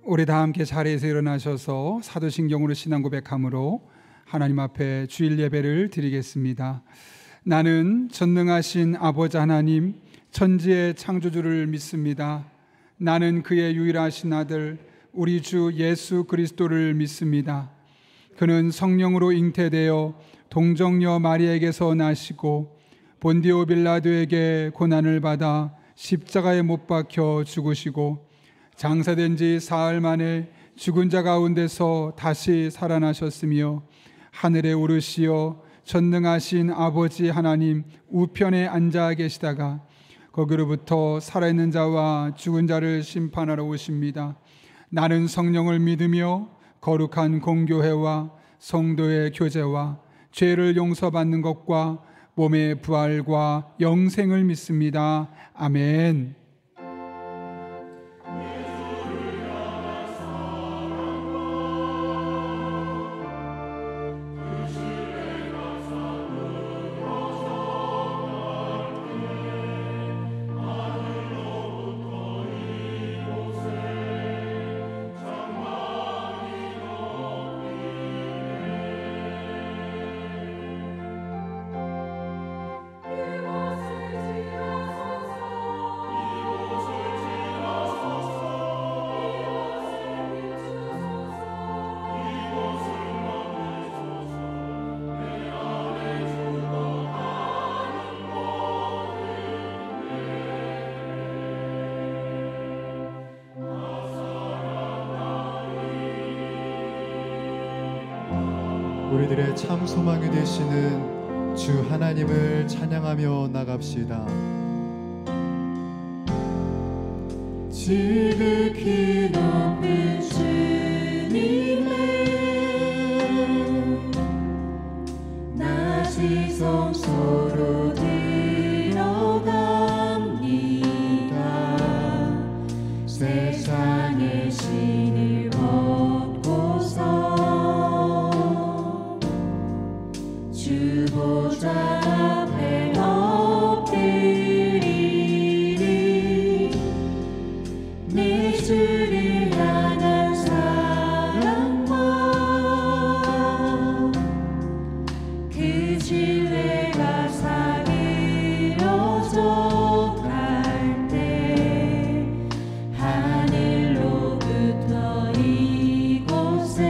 우리 다 함께 자리에서 일어나셔서 사도신경으로 신앙 고백함으로 하나님 앞에 주일 예배를 드리겠습니다. 나는 전능하신 아버지 하나님 천지의 창조주를 믿습니다. 나는 그의 유일하신 아들 우리 주 예수 그리스도를 믿습니다. 그는 성령으로 잉태되어 동정녀 마리아에게서 나시고 본디오 빌라도에게 고난을 받아 십자가에 못 박혀 죽으시고 장사된 지 사흘 만에 죽은 자 가운데서 다시 살아나셨으며 하늘에 오르시어 전능하신 아버지 하나님 우편에 앉아 계시다가 거기로부터 살아있는 자와 죽은 자를 심판하러 오십니다. 나는 성령을 믿으며 거룩한 공교회와 성도의 교제와 죄를 용서받는 것과 몸의 부활과 영생을 믿습니다. 아멘. 우리들의 참 소망이 되시는 주 하나님을 찬양하며 나갑시다. 지극히 높은 주님을 나 지성소로 들어갑니다. 세상의 신을 벗고서 주 보좌 앞에 엎드리리. 내 주를 향한 사랑과 그 신뢰가 사그러져 갈 때 하늘로부터 이곳에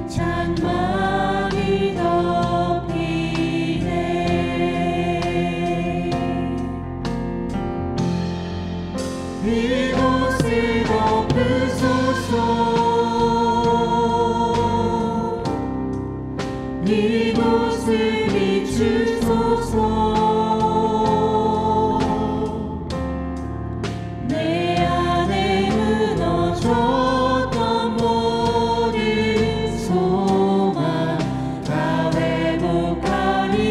장막이 덮이네. 이곳을 덮으소서. 이곳을 비추소서. 내 안에 무너졌던 모든 소망 다 회복하리니.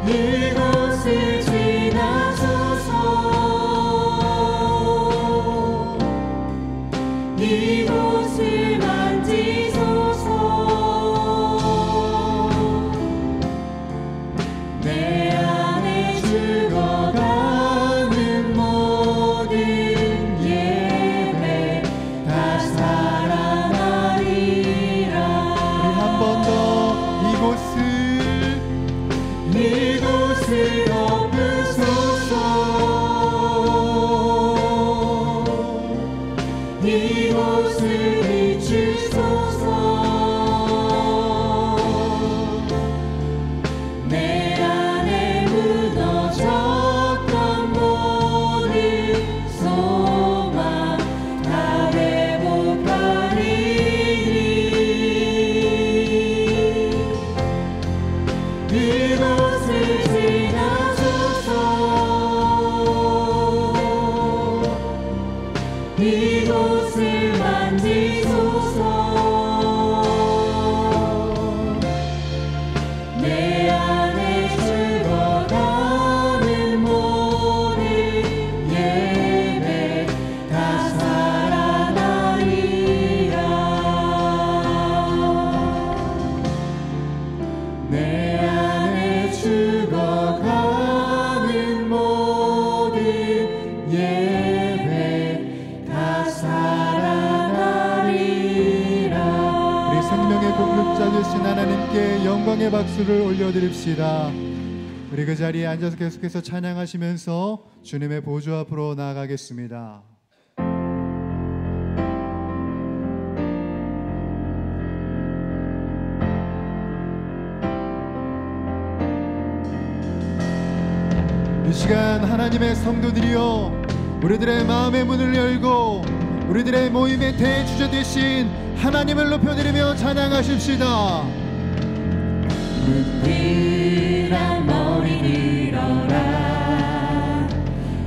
이곳을 지나소서. 이곳을 만지소서. 내 안에 죽어가는 모든 예배 다 살아나리라. 우리 한 번 더 이곳을 덮으소서. 이곳을 비추소서. 내 안에 무너졌던 모든 소망 다 회복하리니. 이곳을 지나소서. 보호자 되신 하나님께 영광의 박수를 올려드립시다. 우리 그 자리에 앉아서 계속해서 찬양하시면서 주님의 보좌 앞으로 나아가겠습니다. 이 시간 하나님의 성도들이여, 우리들의 마음의 문을 열고 우리들의 모임의 대주자 되신 하나님을 높여드리며 찬양하십시다. 문들아 머리 들어라,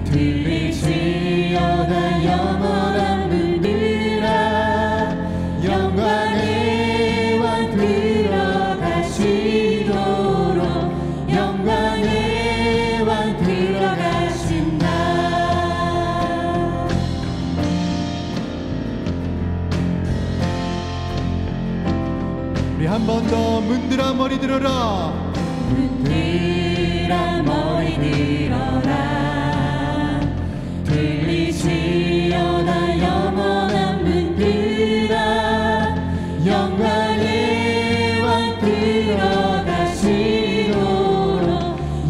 들릴지어다 영원한 문들아, 영광의 왕 들어가시도록, 영광의 왕 들어가신다. 우리 한 번 더 문들아 머리 들어라, 문들아 머리 들어라, 들리시어다 영원한 문들아, 영광의 왕 들어가시도록,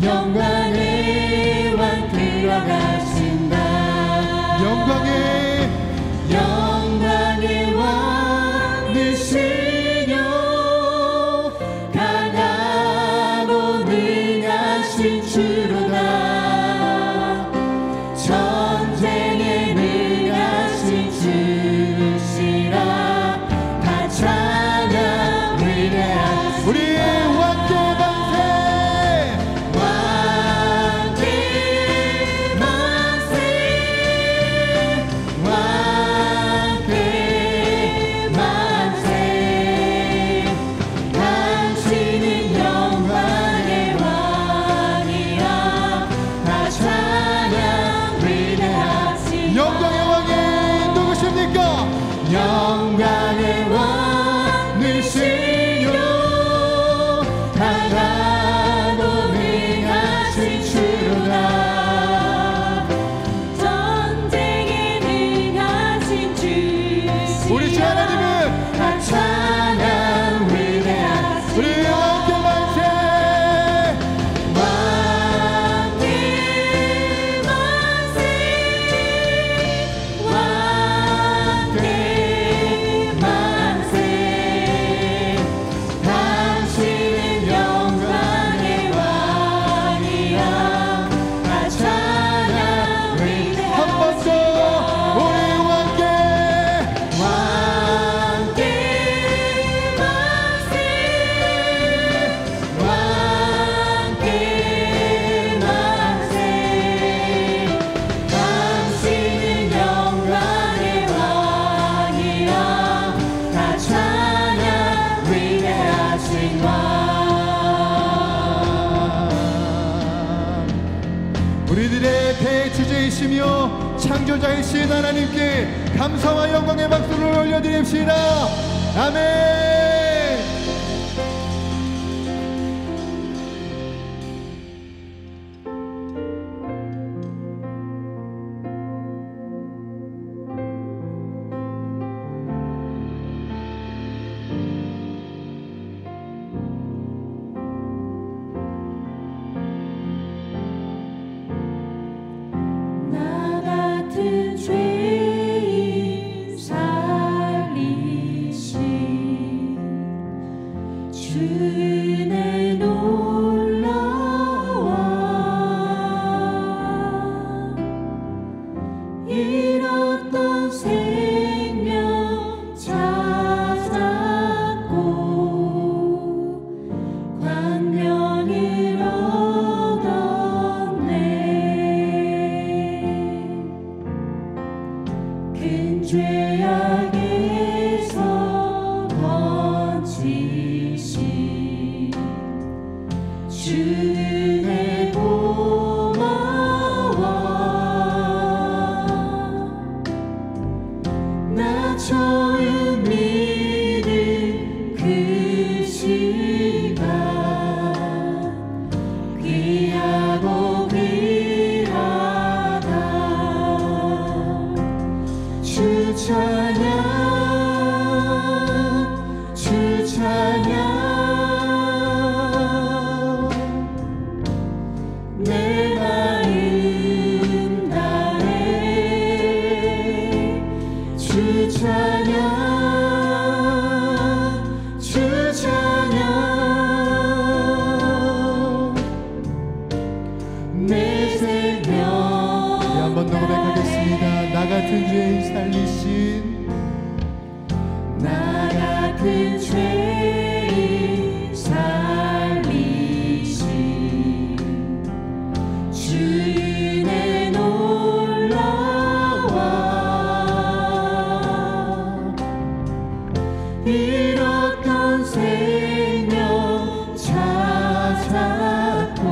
영광의 왕 들어가신다. 영광의 왕 되시며 강하고 능하신 주로다, 전쟁에 능하신 주시라. 다 찬양 위대하신 우리 왕께 만세, 왕께 만세, 왕께 만세. 당신은 영광의 왕이라. 다 찬양 위대하신 영광의 왕이 누구십니까? 영광의 왕이시요 강하고 능하신 주로다, 전쟁에 능하신 주시라. 우리 주 하나님은 다 찬양 위대하신 우리 왕께 만세, 왕께 만세, 왕께 만세. 당신은 영광의 왕이라. 다 찬양 위대하신 한 번 더 우리 왕께 왕께 만세, 왕께 만세. 당신은 영광의 왕이라. 다 찬양 위대하신 왕. 우리들의 대주제이시며 창조자이신 하나님께 감사와 영광의 박수를 올려드립시다. 아멘. 나 같은 죄인 살리신 살리신 나 같은 죄인 살리신 주인의 놀라와 잃었던 생명 찾았고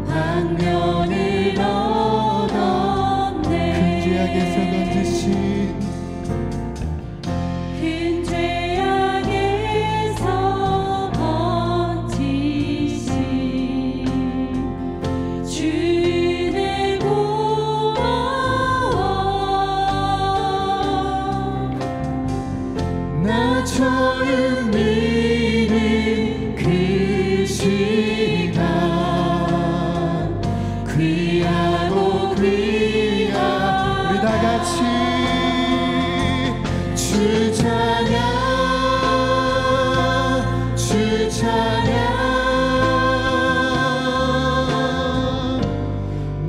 방면을 얻었네. 큰 죄악에서 건지신 큰 죄악에서 건지신 주의 고마워. 나 처음 믿은 그 시간 귀하고 귀한 우리 다 같이 주 찬양 주 찬양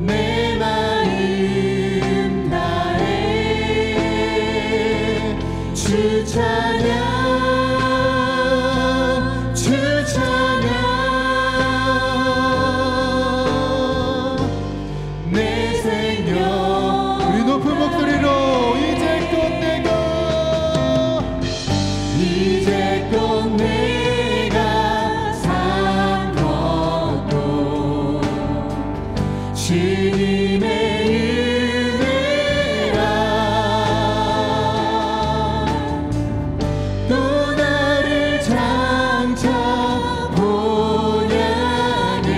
내 마음 다해 주 찬양 주 찬양 내 생명 우리 높은 목소리로 이제껏 내가 산 것도 주님의 은혜라 또 나를 장차 본향에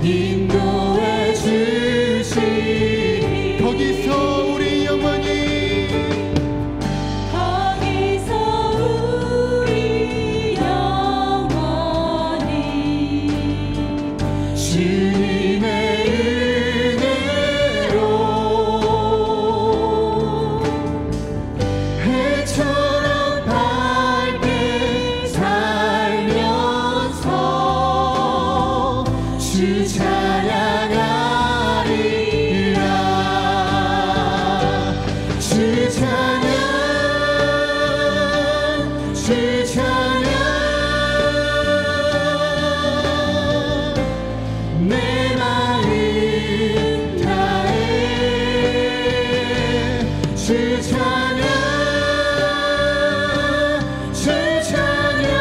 인도해 주시니 거기서 우리 영원히 거기서 우리 영원히 주님의 은혜로 해처럼 밝게 살면서 주 찬양하리라 주 찬양 주 찬양 내 마음 다해 주 찬양 주 찬양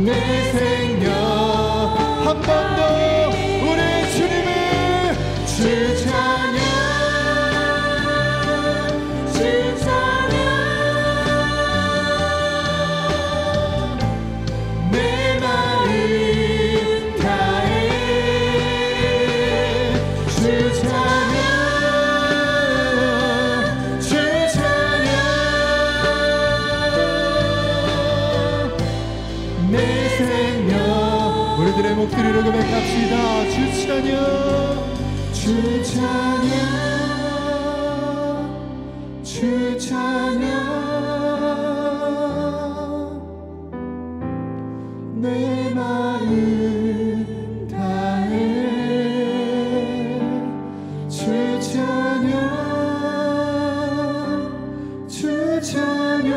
내 생명 한 번 더 우리 주님의 주 찬양 주 찬양 내 마음 다해 주 찬양 주 찬양 내 생명 우리들의 목소리로 고백합시다 주 찬양 주 찬양 주 찬양 내 마음 다해 주 찬양 주 찬양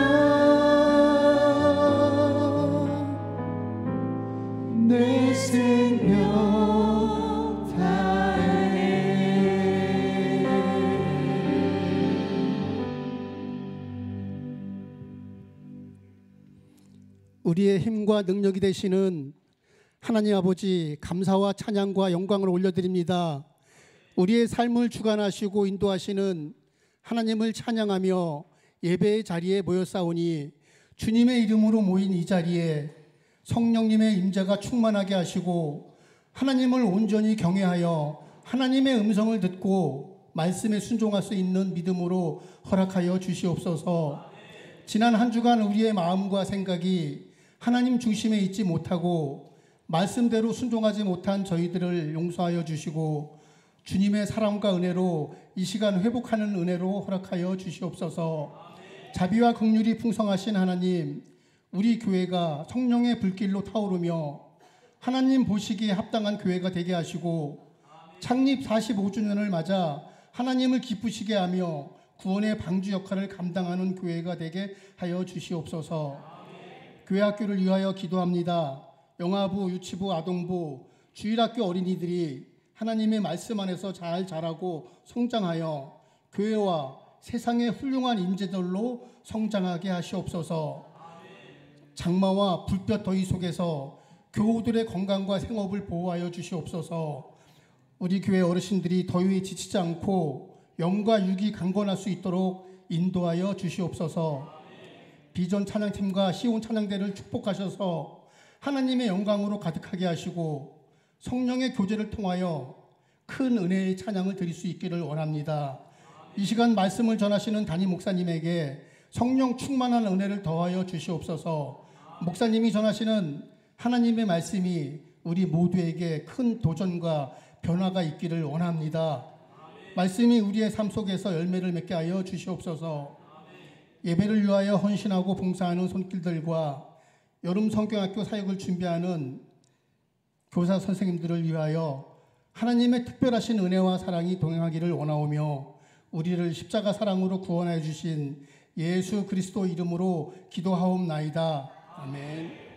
내 생명 다해 우리의 힘과 능력이 되시는 하나님 아버지 감사와 찬양과 영광을 올려드립니다. 우리의 삶을 주관하시고 인도하시는 하나님을 찬양하며 예배의 자리에 모였사오니 주님의 이름으로 모인 이 자리에 성령님의 임재가 충만하게 하시고 하나님을 온전히 경외하여 하나님의 음성을 듣고 말씀에 순종할 수 있는 믿음으로 허락하여 주시옵소서. 지난 한 주간 우리의 마음과 생각이 하나님 중심에 있지 못하고 말씀대로 순종하지 못한 저희들을 용서하여 주시고 주님의 사랑과 은혜로 이 시간 회복하는 은혜로 허락하여 주시옵소서. 자비와 긍휼이 풍성하신 하나님, 우리 교회가 성령의 불길로 타오르며 하나님 보시기에 합당한 교회가 되게 하시고 창립 45주년을 맞아 하나님을 기쁘시게 하며 구원의 방주 역할을 감당하는 교회가 되게 하여 주시옵소서. 교회 학교를 위하여 기도합니다. 영아부, 유치부, 아동부, 주일학교 어린이들이 하나님의 말씀 안에서 잘 자라고 성장하여 교회와 세상의 훌륭한 인재들로 성장하게 하시옵소서. 장마와 불볕 더위 속에서 교우들의 건강과 생업을 보호하여 주시옵소서. 우리 교회 어르신들이 더위에 지치지 않고 영과 육이 강건할 수 있도록 인도하여 주시옵소서. 비전 찬양팀과 시온 찬양대를 축복하셔서 하나님의 영광으로 가득하게 하시고 성령의 교제를 통하여 큰 은혜의 찬양을 드릴 수 있기를 원합니다. 이 시간 말씀을 전하시는 담임 목사님에게 성령 충만한 은혜를 더하여 주시옵소서. 목사님이 전하시는 하나님의 말씀이 우리 모두에게 큰 도전과 변화가 있기를 원합니다. 말씀이 우리의 삶 속에서 열매를 맺게 하여 주시옵소서. 예배를 위하여 헌신하고 봉사하는 손길들과 여름 성경학교 사역을 준비하는 교사 선생님들을 위하여 하나님의 특별하신 은혜와 사랑이 동행하기를 원하오며 우리를 십자가 사랑으로 구원하여 주신 예수 그리스도 이름으로 기도하옵나이다. 아멘.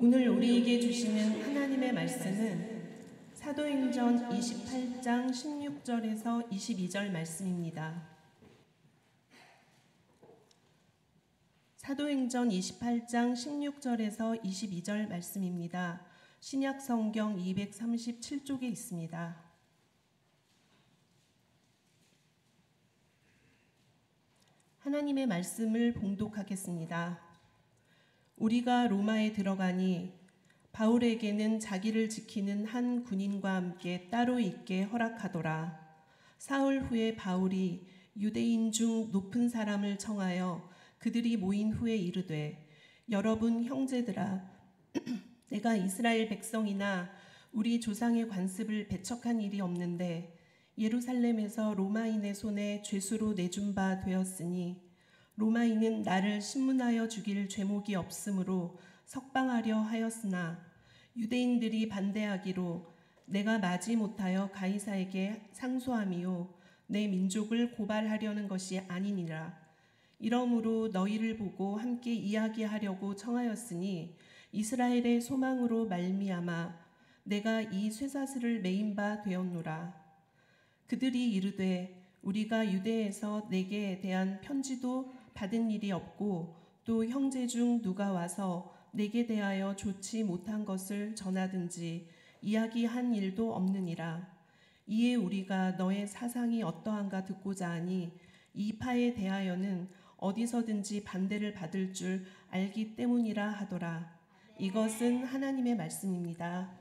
오늘 우리에게 주시는 하나님의 말씀은 사도행전 28장 16절에서 22절 말씀입니다. 사도행전 28장 16절에서 22절 말씀입니다. 신약 성경 237쪽에 있습니다. 하나님의 말씀을 봉독하겠습니다. 우리가 로마에 들어가니 바울에게는 자기를 지키는 한 군인과 함께 따로 있게 허락하더라. 사흘 후에 바울이 유대인 중 높은 사람을 청하여 그들이 모인 후에 이르되 여러분 형제들아 내가 이스라엘 백성이나 우리 조상의 관습을 배척한 일이 없는데 예루살렘에서 로마인의 손에 죄수로 내준 바 되었으니 로마인은 나를 신문하여 죽일 죄목이 없으므로 석방하려 하였으나 유대인들이 반대하기로 내가 마지 못하여 가이사에게 상소함이요 내 민족을 고발하려는 것이 아니니라. 이러므로 너희를 보고 함께 이야기하려고 청하였으니 이스라엘의 소망으로 말미암아 내가 이 쇠사슬을 매인 바 되었노라. 그들이 이르되 우리가 유대에서 내게 대한 편지도 받은 일이 없고 또 형제 중 누가 와서 내게 대하여 좋지 못한 것을 전하든지 이야기한 일도 없느니라. 이에 우리가 너의 사상이 어떠한가 듣고자 하니 이 파에 대하여는 어디서든지 반대를 받을 줄 알기 때문이라 하더라. 이것은 하나님의 말씀입니다.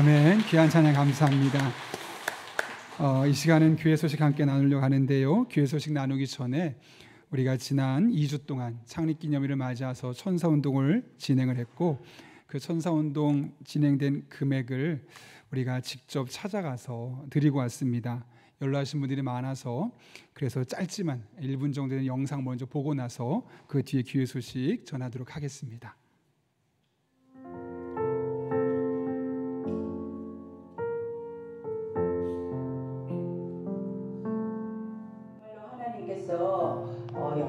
아멘. 귀한 찬양 감사합니다. 이 시간은 교회 소식 함께 나누려고 하는데요. 교회 소식 나누기 전에 우리가 지난 2주 동안 창립기념일을 맞이해서 천사운동을 진행을 했고, 그 천사운동 진행된 금액을 우리가 직접 찾아가서 드리고 왔습니다. 연락하신 분들이 많아서 그래서 짧지만 1분 정도 되는 영상 먼저 보고 나서 그 뒤에 교회 소식 전하도록 하겠습니다.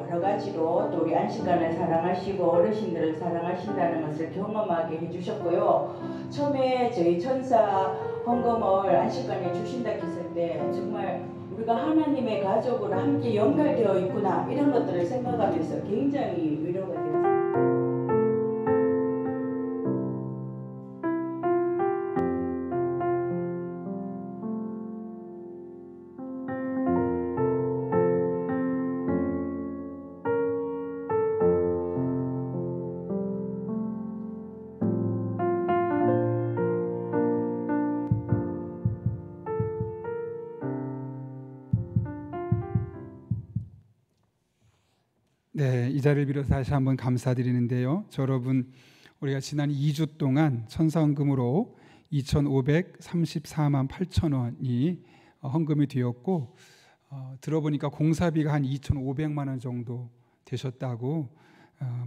여러 가지로 또 우리 안식관을 사랑하시고 어르신들을 사랑하신다는 것을 경험하게 해주셨고요. 처음에 저희 천사 헌금을 안식관에 주신다 했을 때 정말 우리가 하나님의 가족으로 함께 연결되어 있구나, 이런 것들을 생각하면서 굉장히 위로가 되었습니다. 네, 이 자리를 빌어서 다시 한번 감사드리는데요. 여러분, 우리가 지난 2주 동안 천사헌금으로 2,534만 8천 원이 헌금이 되었고, 들어보니까 공사비가 한 2,500만 원 정도 되셨다고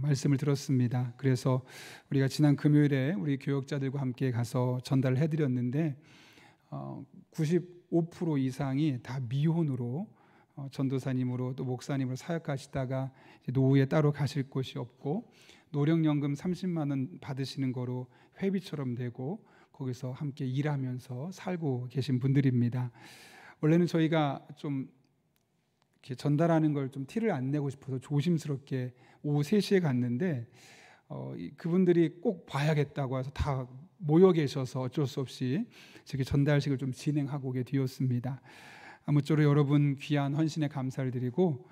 말씀을 들었습니다. 그래서 우리가 지난 금요일에 우리 교역자들과 함께 가서 전달을 해드렸는데 95% 이상이 다 미혼으로 전도사님으로 또 목사님으로 사역하시다가 노후에 따로 가실 곳이 없고 노령연금 30만 원 받으시는 거로 회비처럼 되고 거기서 함께 일하면서 살고 계신 분들입니다. 원래는 저희가 좀 이렇게 전달하는 걸 좀 티를 안 내고 싶어서 조심스럽게 오후 3시에 갔는데 그분들이 꼭 봐야겠다고 해서 다 모여 계셔서 어쩔 수 없이 저기 전달식을 좀 진행하고 오게 되었습니다. 아무쪼록 여러분 귀한 헌신에 감사를 드리고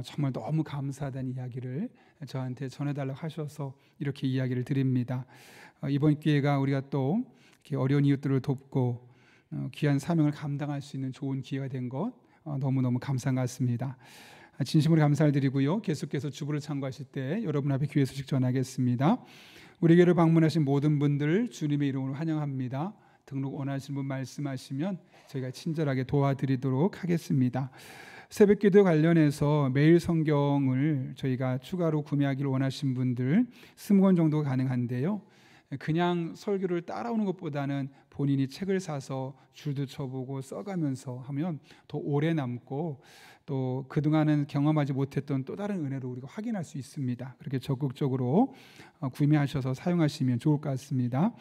정말 너무 감사하다는 이야기를 저한테 전해달라고 하셔서 이렇게 이야기를 드립니다. 이번 기회가 우리가 또 이렇게 어려운 이웃들을 돕고 귀한 사명을 감당할 수 있는 좋은 기회가 된 것 너무너무 감사한 것 같습니다. 진심으로 감사를 드리고요. 계속해서 주부를 참고하실 때 여러분 앞에 교회 소식 전하겠습니다. 우리 교회를 방문하신 모든 분들 주님의 이름으로 환영합니다. 등록 원하시는 분 말씀하시면 저희가 친절하게 도와드리도록 하겠습니다. 새벽기도 관련해서 매일 성경을 저희가 추가로 구매하기를 원하시는 분들 20권 정도 가능한데요. 그냥 설교를 따라오는 것보다는 본인이 책을 사서 줄도 쳐보고 써가면서 하면 더 오래 남고 또 그동안은 경험하지 못했던 또 다른 은혜로 우리가 확인할 수 있습니다. 그렇게 적극적으로 구매하셔서 사용하시면 좋을 것 같습니다.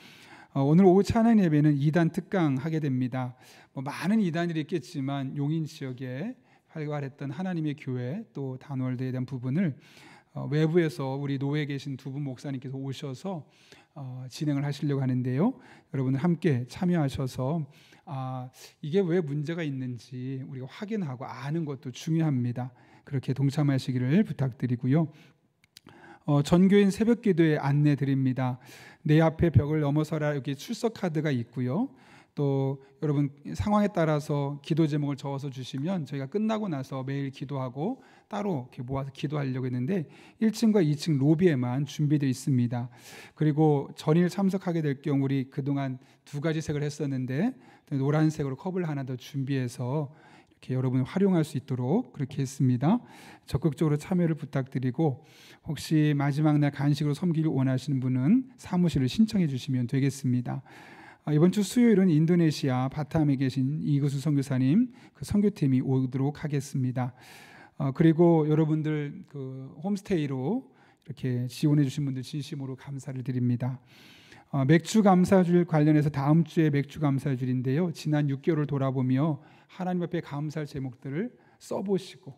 오늘 오후 찬양 예배는 2단 특강 하게 됩니다. 많은 2단들이 있겠지만 용인 지역에 활발했던 하나님의 교회 또 단월대에 대한 부분을 외부에서 우리 노회에 계신 두 분 목사님께서 오셔서 진행을 하시려고 하는데요. 여러분들 함께 참여하셔서 이게 왜 문제가 있는지 우리가 확인하고 아는 것도 중요합니다. 그렇게 동참하시기를 부탁드리고요. 전교인 새벽기도에 안내 드립니다. 내 앞에 벽을 넘어서라, 여기 출석 카드가 있고요. 또 여러분 상황에 따라서 기도 제목을 적어서 주시면 저희가 끝나고 나서 매일 기도하고 따로 이렇게 모아서 기도하려고 했는데 1층과 2층 로비에만 준비되어 있습니다. 그리고 전일 참석하게 될 경우 우리 그동안 2가지 색을 했었는데 노란색으로 컵을 하나 더 준비해서 이렇게 여러분이 활용할 수 있도록 그렇게 했습니다. 적극적으로 참여를 부탁드리고 혹시 마지막 날 간식으로 섬기길 원하시는 분은 사무실을 신청해 주시면 되겠습니다. 이번 주 수요일은 인도네시아 바탐에 계신 이구수 선교사님 그 선교팀이 오도록 하겠습니다. 그리고 여러분들 그 홈스테이로 이렇게 지원해 주신 분들 진심으로 감사를 드립니다. 맥주 감사줄 관련해서 다음 주에 맥주 감사줄인데요. 지난 6개월을 돌아보며 하나님 앞에 감사할 제목들을 써보시고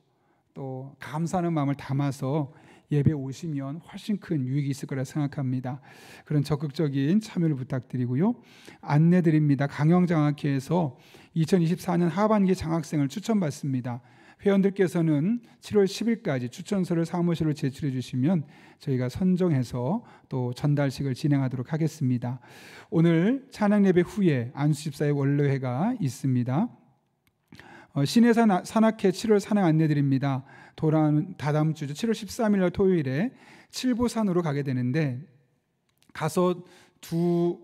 또 감사하는 마음을 담아서 예배 오시면 훨씬 큰 유익이 있을 거라 생각합니다. 그런 적극적인 참여를 부탁드리고요. 안내드립니다. 강영장학회에서 2024년 하반기 장학생을 추천받습니다. 회원들께서는 7월 10일까지 추천서를 사무실로 제출해 주시면 저희가 선정해서 또 전달식을 진행하도록 하겠습니다. 오늘 찬양 예배 후에 안수집사의 원로회가 있습니다. 신해산 산악회 7월 산행 안내드립니다. 돌아오는 다다음 주죠. 7월 13일 토요일에 칠보산으로 가게 되는데 가서 두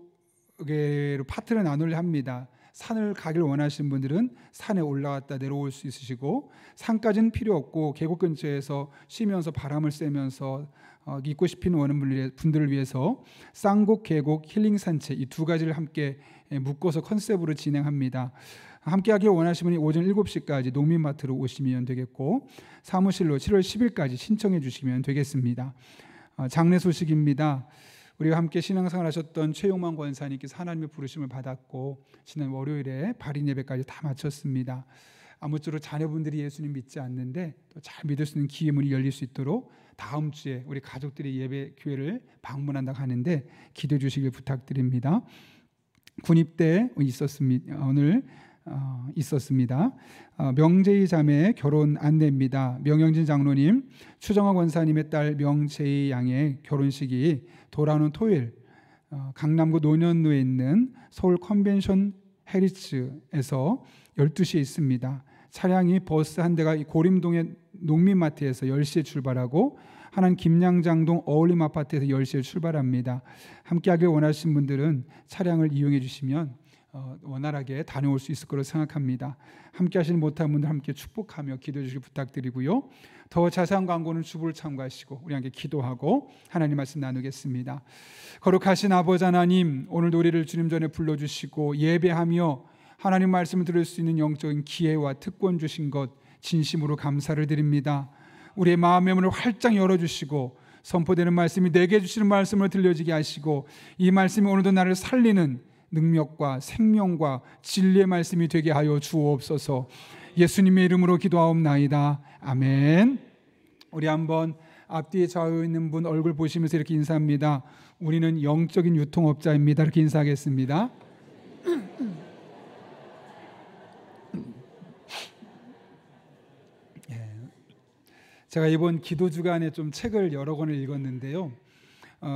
개로 파트를 나누려 합니다. 산을 가길 원하시는 분들은 산에 올라갔다 내려올 수 있으시고, 산까지는 필요 없고 계곡 근처에서 쉬면서 바람을 쐬면서 있고 싶은 분들을 위해서 쌍곡, 계곡, 힐링 산책 이 두 가지를 함께 묶어서 컨셉으로 진행합니다. 함께 하길 원하시는 분이 오전 7시까지 농민마트로 오시면 되겠고, 사무실로 7월 10일까지 신청해 주시면 되겠습니다. 장례 소식입니다. 우리가 함께 신앙생활 하셨던 최용만 권사님께서 하나님의 부르심을 받았고 지난 월요일에 발인 예배까지 다 마쳤습니다. 아무쪼록 자녀분들이 예수님 믿지 않는데 또 잘 믿을 수 있는 기회 문이 열릴 수 있도록 다음 주에 우리 가족들이 예배 교회를 방문한다고 하는데 기도해 주시길 부탁드립니다. 군입대 있었습니다. 오늘 있었습니다. 명재희 자매의 결혼 안내입니다. 명영진 장로님, 추정화 권사님의 딸 명재희 양의 결혼식이 돌아오는 토요일 강남구 논현로에 있는 서울 컨벤션 헤리츠에서 12시에 있습니다. 차량이 버스 한 대가 고림동의 농민마트에서 10시에 출발하고 하나는 김양장동 어울림 아파트에서 10시에 출발합니다. 함께하길 원하시는 분들은 차량을 이용해 주시면 원활하게 다녀올 수 있을 거로 생각합니다. 함께 하시는 못한 분들 함께 축복하며 기도해 주시기 부탁드리고요. 더 자세한 광고는 주부를 참고하시고 우리 함께 기도하고 하나님 말씀 나누겠습니다. 거룩하신 아버지 하나님, 오늘도 우리를 주님 전에 불러주시고 예배하며 하나님 말씀을 들을 수 있는 영적인 기회와 특권 주신 것 진심으로 감사를 드립니다. 우리의 마음의 문을 활짝 열어주시고 선포되는 말씀이 내게 주시는 말씀을 들려지게 하시고 이 말씀이 오늘도 나를 살리는 능력과 생명과 진리의 말씀이 되게 하여 주옵소서. 예수님의 이름으로 기도하옵나이다. 아멘. 우리 한번 앞뒤에 좌우에 있는 분 얼굴 보시면서 이렇게 인사합니다. 우리는 영적인 유통업자입니다. 이렇게 인사하겠습니다. 제가 이번 기도 주간에 좀 책을 여러 권을 읽었는데요.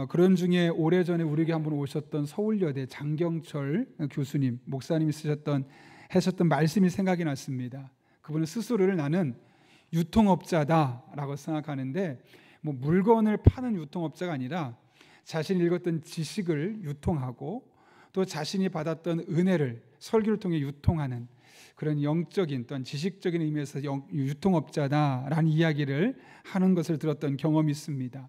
그런 중에 오래전에 우리에게 한번 오셨던 서울여대 장경철 교수님, 목사님이 하셨던 말씀이 생각이 났습니다. 그분은 스스로를 나는 유통업자다라고 생각하는데 물건을 파는 유통업자가 아니라 자신이 읽었던 지식을 유통하고 또 자신이 받았던 은혜를 설교를 통해 유통하는 그런 영적인 또한 지식적인 의미에서 유통업자다라는 이야기를 하는 것을 들었던 경험이 있습니다.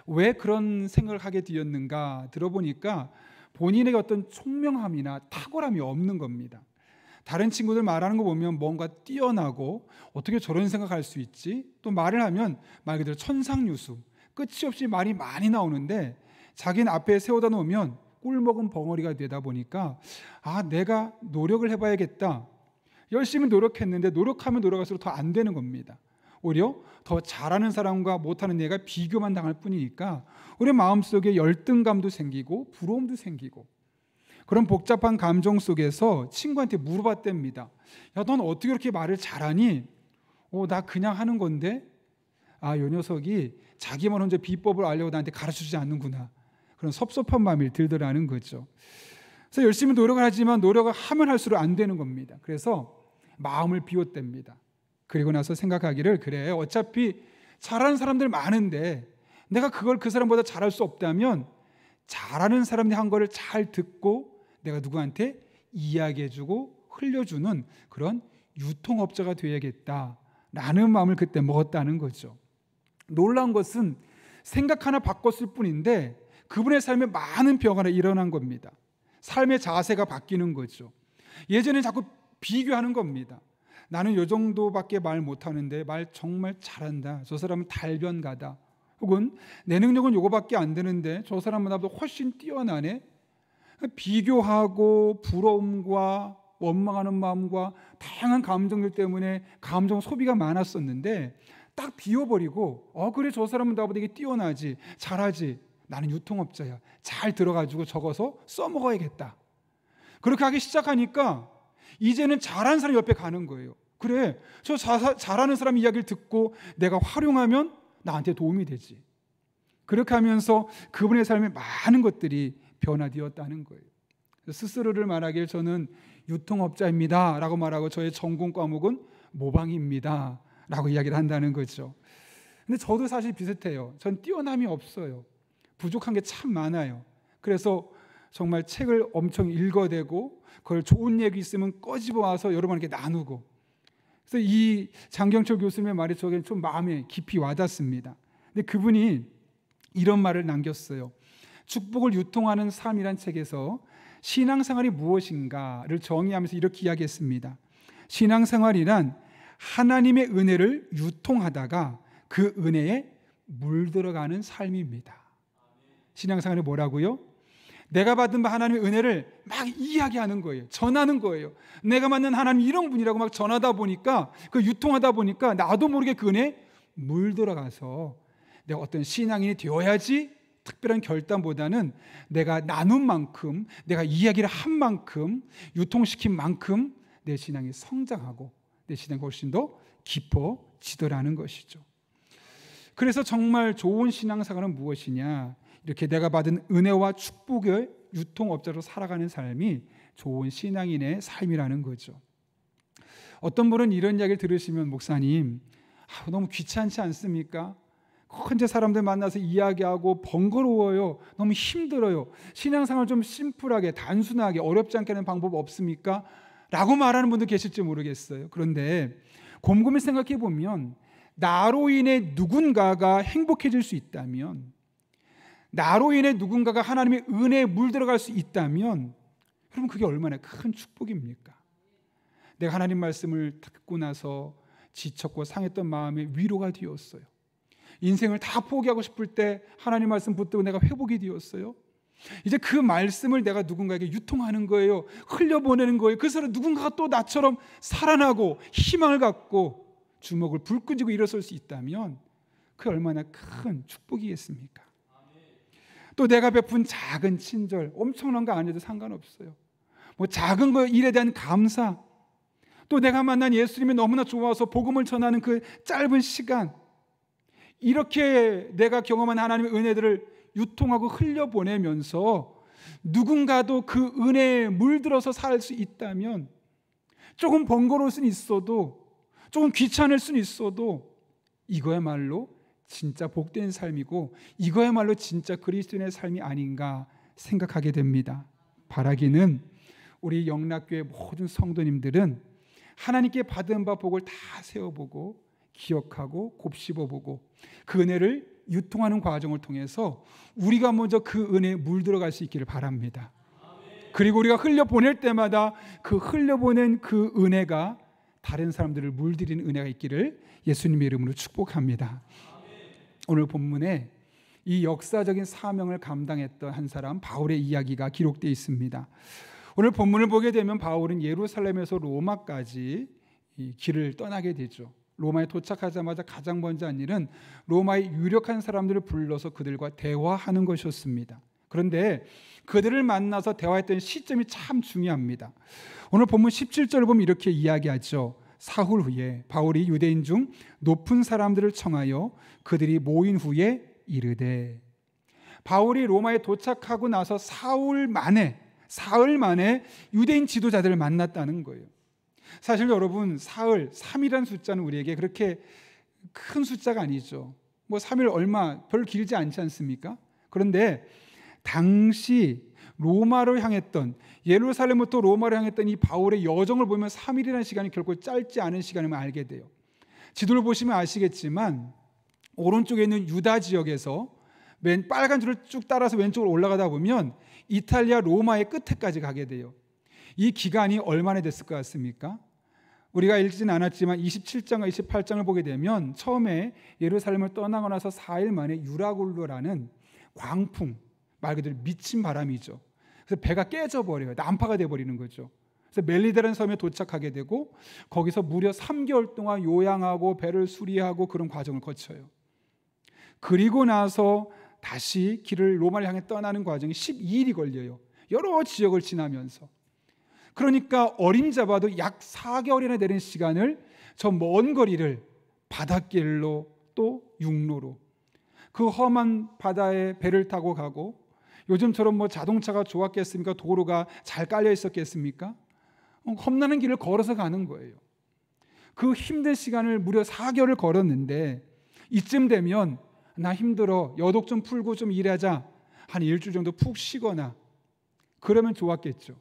왜 그런 생각을 하게 되었는가 들어보니까 본인에게 어떤 총명함이나 탁월함이 없는 겁니다. 다른 친구들 말하는 거 보면 뭔가 뛰어나고 어떻게 저런 생각할 수 있지? 또 말을 하면 말 그대로 천상유수, 끝이 없이 말이 많이 나오는데 자기는 앞에 세워다 놓으면 꿀먹은 벙어리가 되다 보니까 내가 노력을 해봐야겠다. 열심히 노력했는데 노력하면 노력할수록 더 안 되는 겁니다. 오히려 더 잘하는 사람과 못하는 애가 비교만 당할 뿐이니까 우리 마음속에 열등감도 생기고 부러움도 생기고 그런 복잡한 감정 속에서 친구한테 물어봤답니다. 야, 넌 어떻게 그렇게 말을 잘하니? 나 그냥 하는 건데 이 녀석이 자기만 혼자 비법을 알려고 나한테 가르쳐주지 않는구나. 그런 섭섭한 마음이 들더라는 거죠. 그래서 열심히 노력을 하지만 노력을 하면 할수록 안 되는 겁니다. 그래서 마음을 비웠답니다. 그리고 나서 생각하기를 그래 어차피 잘하는 사람들 많은데 내가 그걸 그 사람보다 잘할 수 없다면 잘하는 사람들이 한 거를 잘 듣고 내가 누구한테 이야기해주고 흘려주는 그런 유통업자가 되어야겠다라는 마음을 그때 먹었다는 거죠. 놀라운 것은 생각 하나 바꿨을 뿐인데 그분의 삶에 많은 변화가 일어난 겁니다. 삶의 자세가 바뀌는 거죠. 예전에 자꾸 비교하는 겁니다. 나는 이 정도밖에 말 못하는데 말 정말 잘한다. 저 사람은 달변가다. 혹은 내 능력은 이거밖에 안 되는데 저 사람은 나보다 훨씬 뛰어나네. 비교하고 부러움과 원망하는 마음과 다양한 감정들 때문에 감정 소비가 많았었는데 딱 비워버리고 그래 저 사람은 나보다 되게 뛰어나지 잘하지 나는 유통업자야 잘 들어가지고 적어서 써먹어야겠다. 그렇게 하기 시작하니까 이제는 잘하는 사람 옆에 가는 거예요. 그래 저 잘하는 사람 이야기를 듣고 내가 활용하면 나한테 도움이 되지. 그렇게 하면서 그분의 삶에 많은 것들이 변화되었다는 거예요. 스스로를 말하길 저는 유통업자입니다 라고 말하고 저의 전공 과목은 모방입니다 라고 이야기를 한다는 거죠. 근데 저도 사실 비슷해요. 전 뛰어남이 없어요. 부족한 게 참 많아요. 그래서 정말 책을 엄청 읽어대고 그걸 좋은 얘기 있으면 꺼집어 와서 여러분에게 나누고, 그래서 이 장경철 교수님의 말이 저에게 좀 마음에 깊이 와닿습니다. 근데 그분이 이런 말을 남겼어요. 축복을 유통하는 삶이란 책에서 신앙생활이 무엇인가를 정의하면서 이렇게 이야기했습니다. 신앙생활이란 하나님의 은혜를 유통하다가 그 은혜에 물들어가는 삶입니다. 신앙생활이 뭐라고요? 내가 받은 하나님의 은혜를 막 이야기하는 거예요. 전하는 거예요. 내가 만난 하나님 이런 분이라고 막 전하다 보니까, 그 유통하다 보니까 나도 모르게 그 은혜에 물들어가서 내가 어떤 신앙인이 되어야지 특별한 결단보다는 내가 나눈 만큼, 내가 이야기를 한 만큼, 유통시킨 만큼 내 신앙이 성장하고 내 신앙이 훨씬 더 깊어지더라는 것이죠. 그래서 정말 좋은 신앙생활은 무엇이냐? 이렇게 내가 받은 은혜와 축복의 유통업자로 살아가는 삶이 좋은 신앙인의 삶이라는 거죠. 어떤 분은 이런 이야기를 들으시면, 목사님, 너무 귀찮지 않습니까? 혼자 사람들 만나서 이야기하고 번거로워요. 너무 힘들어요. 신앙생활 좀 심플하게, 단순하게, 어렵지 않게 하는 방법 없습니까? 라고 말하는 분도 계실지 모르겠어요. 그런데 곰곰이 생각해 보면, 나로 인해 누군가가 행복해질 수 있다면, 나로 인해 누군가가 하나님의 은혜에 물들어갈 수 있다면, 그럼 그게 얼마나 큰 축복입니까? 내가 하나님 말씀을 듣고 나서 지쳤고 상했던 마음에 위로가 되었어요. 인생을 다 포기하고 싶을 때 하나님 말씀 붙들고 내가 회복이 되었어요. 이제 그 말씀을 내가 누군가에게 유통하는 거예요. 흘려보내는 거예요. 그래서 누군가가 또 나처럼 살아나고 희망을 갖고 주먹을 불끈 쥐고 일어설 수 있다면 그게 얼마나 큰 축복이겠습니까? 또 내가 베푼 작은 친절, 엄청난 거 아니어도 상관없어요. 뭐 작은 거 일에 대한 감사, 또 내가 만난 예수님이 너무나 좋아서 복음을 전하는 그 짧은 시간, 이렇게 내가 경험한 하나님의 은혜들을 유통하고 흘려보내면서 누군가도 그 은혜에 물들어서 살 수 있다면, 조금 번거로울 수는 있어도, 조금 귀찮을 수는 있어도, 이거야말로 진짜 복된 삶이고 이거야말로 진짜 그리스도인의 삶이 아닌가 생각하게 됩니다. 바라기는 우리 영락교회 모든 성도님들은 하나님께 받은 바 복을 다 세워보고 기억하고 곱씹어보고 그 은혜를 유통하는 과정을 통해서 우리가 먼저 그 은혜에 물들어갈 수 있기를 바랍니다. 그리고 우리가 흘려보낼 때마다 그 흘려보낸 그 은혜가 다른 사람들을 물들이는 은혜가 있기를 예수님의 이름으로 축복합니다. 오늘 본문에 이 역사적인 사명을 감당했던 한 사람 바울의 이야기가 기록되어 있습니다. 오늘 본문을 보게 되면 바울은 예루살렘에서 로마까지 이 길을 떠나게 되죠. 로마에 도착하자마자 가장 먼저 한 일은 로마의 유력한 사람들을 불러서 그들과 대화하는 것이었습니다. 그런데 그들을 만나서 대화했던 시점이 참 중요합니다. 오늘 본문 17절을 보면 이렇게 이야기하죠. 사흘 후에 바울이 유대인 중 높은 사람들을 청하여 그들이 모인 후에 이르되, 바울이 로마에 도착하고 나서 사흘 만에 유대인 지도자들을 만났다는 거예요. 사실 여러분, 사흘, 3이라는 숫자는 우리에게 그렇게 큰 숫자가 아니죠. 뭐 3일 얼마 별 길지 않지 않습니까? 그런데 당시 로마로 향했던, 예루살렘부터 로마로 향했던 이 바울의 여정을 보면 3일이라는 시간이 결코 짧지 않은 시간임을 알게 돼요. 지도를 보시면 아시겠지만 오른쪽에 있는 유다 지역에서 맨 빨간 줄을 쭉 따라서 왼쪽으로 올라가다 보면 이탈리아 로마의 끝에까지 가게 돼요. 이 기간이 얼마나 됐을 것 같습니까? 우리가 읽지는 않았지만 27장과 28장을 보게 되면 처음에 예루살렘을 떠나고 나서 4일 만에 유라굴로라는 광풍, 말 그대로 미친 바람이죠. 그래서 배가 깨져버려요. 난파가 돼버리는 거죠. 그래서 멜리다라는 섬에 도착하게 되고 거기서 무려 3개월 동안 요양하고 배를 수리하고 그런 과정을 거쳐요. 그리고 나서 다시 길을 로마를 향해 떠나는 과정이 12일이 걸려요. 여러 지역을 지나면서. 그러니까 어림잡아도 약 4개월이나 되는 시간을 저 먼 거리를 바닷길로 또 육로로 그 험한 바다에 배를 타고 가고, 요즘처럼 뭐 자동차가 좋았겠습니까? 도로가 잘 깔려 있었겠습니까? 험난한 길을 걸어서 가는 거예요. 그 힘든 시간을 무려 4개월을 걸었는데, 이쯤 되면 나 힘들어, 여독 좀 풀고 좀 일하자, 한 일주일 정도 푹 쉬거나 그러면 좋았겠죠.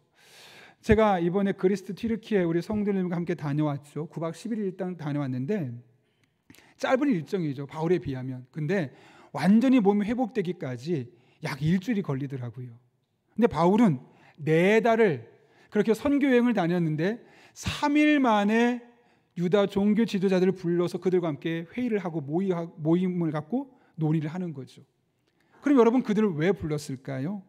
제가 이번에 그리스 튀르키예 우리 성도님과 함께 다녀왔죠. 9박 11일 일단 다녀왔는데 짧은 일정이죠, 바울에 비하면. 근데 완전히 몸이 회복되기까지 약 일주일이 걸리더라고요. 근데 바울은 4달을 그렇게 선교여행을 다녔는데 3일 만에 유다 종교 지도자들을 불러서 그들과 함께 회의를 하고 모임을 갖고 논의를 하는 거죠. 그럼 여러분, 그들을 왜 불렀을까요?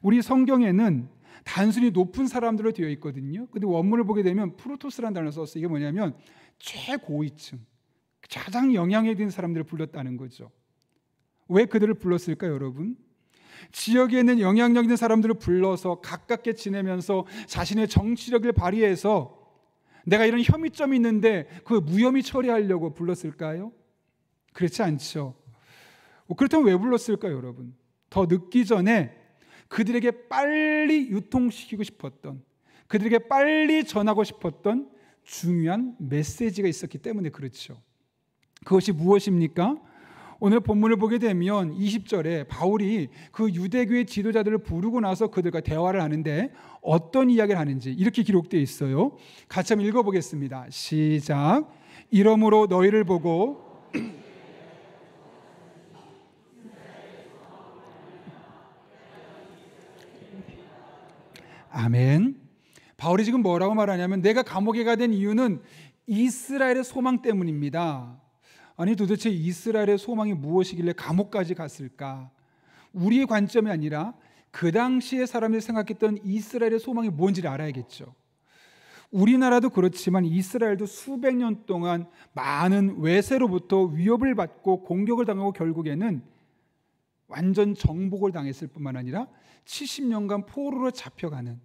우리 성경에는 단순히 높은 사람들로 되어 있거든요. 근데 원문을 보게 되면 프로토스라는 단어를 썼어요. 이게 뭐냐면 최고위층, 가장 영향력 있는 사람들을 불렀다는 거죠. 왜 그들을 불렀을까요, 여러분? 지역에 있는 영향력 있는 사람들을 불러서 가깝게 지내면서 자신의 정치력을 발휘해서 내가 이런 혐의점이 있는데 그 무혐의 처리하려고 불렀을까요? 그렇지 않죠. 그렇다면 왜 불렀을까요, 여러분? 더 늦기 전에 그들에게 빨리 유통시키고 싶었던, 그들에게 빨리 전하고 싶었던 중요한 메시지가 있었기 때문에 그렇죠. 그것이 무엇입니까? 오늘 본문을 보게 되면 20절에 바울이 그 유대교의 지도자들을 부르고 나서 그들과 대화를 하는데 어떤 이야기를 하는지 이렇게 기록되어 있어요. 같이 한번 읽어보겠습니다. 시작. 이러므로 너희를 보고 아멘. 바울이 지금 뭐라고 말하냐면 내가 감옥에 가된 이유는 이스라엘의 소망 때문입니다. 아니, 도대체 이스라엘의 소망이 무엇이길래 감옥까지 갔을까? 우리의 관점이 아니라 그 당시에 사람들이 생각했던 이스라엘의 소망이 뭔지를 알아야겠죠. 우리나라도 그렇지만 이스라엘도 수백 년 동안 많은 외세로부터 위협을 받고 공격을 당하고 결국에는 완전 정복을 당했을 뿐만 아니라 70년간 포로로 잡혀가는,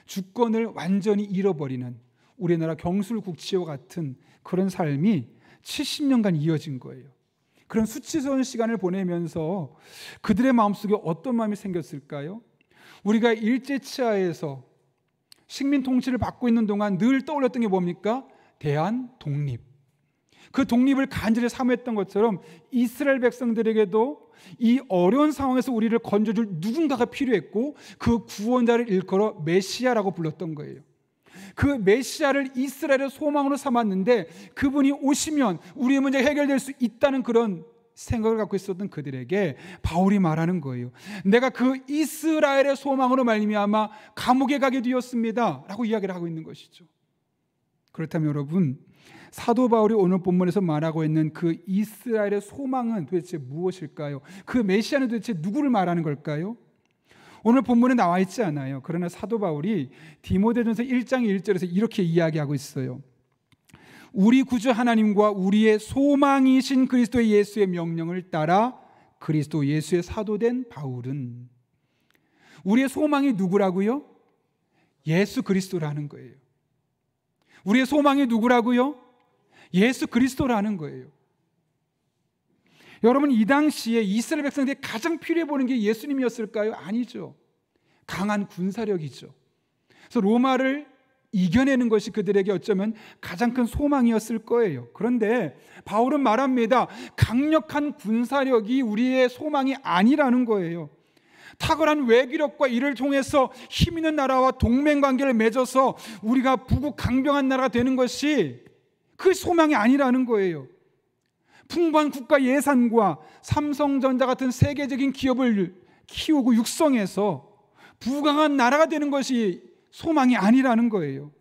주권을 완전히 잃어버리는 우리나라 경술국치와 같은 그런 삶이 70년간 이어진 거예요. 그런 수치스러운 시간을 보내면서 그들의 마음속에 어떤 마음이 생겼을까요? 우리가 일제치하에서 식민 통치를 받고 있는 동안 늘 떠올렸던 게 뭡니까? 대한 독립. 그 독립을 간절히 사모했던 것처럼 이스라엘 백성들에게도 이 어려운 상황에서 우리를 건져줄 누군가가 필요했고 그 구원자를 일컬어 메시아라고 불렀던 거예요. 그 메시아를 이스라엘의 소망으로 삼았는데 그분이 오시면 우리의 문제가 해결될 수 있다는 그런 생각을 갖고 있었던 그들에게 바울이 말하는 거예요. 내가 그 이스라엘의 소망으로 말미암아 감옥에 가게 되었습니다 라고 이야기를 하고 있는 것이죠. 그렇다면 여러분, 사도 바울이 오늘 본문에서 말하고 있는 그 이스라엘의 소망은 도대체 무엇일까요? 그 메시아는 도대체 누구를 말하는 걸까요? 오늘 본문에 나와 있지 않아요. 그러나 사도 바울이 디모데전서 1장 1절에서 이렇게 이야기하고 있어요. 우리 구주 하나님과 우리의 소망이신 그리스도 예수의 명령을 따라 그리스도 예수의 사도된 바울은, 우리의 소망이 누구라고요? 예수 그리스도라는 거예요. 우리의 소망이 누구라고요? 예수 그리스도라는 거예요. 여러분, 이 당시에 이스라엘 백성들이 가장 필요해 보는 게 예수님이었을까요? 아니죠. 강한 군사력이죠. 그래서 로마를 이겨내는 것이 그들에게 어쩌면 가장 큰 소망이었을 거예요. 그런데 바울은 말합니다. 강력한 군사력이 우리의 소망이 아니라는 거예요. 탁월한 외교력과 이를 통해서 힘 있는 나라와 동맹관계를 맺어서 우리가 부국 강병한 나라가 되는 것이 그 소망이 아니라는 거예요. 풍부한 국가 예산과 삼성전자 같은 세계적인 기업을 키우고 육성해서 부강한 나라가 되는 것이 소망이 아니라는 거예요.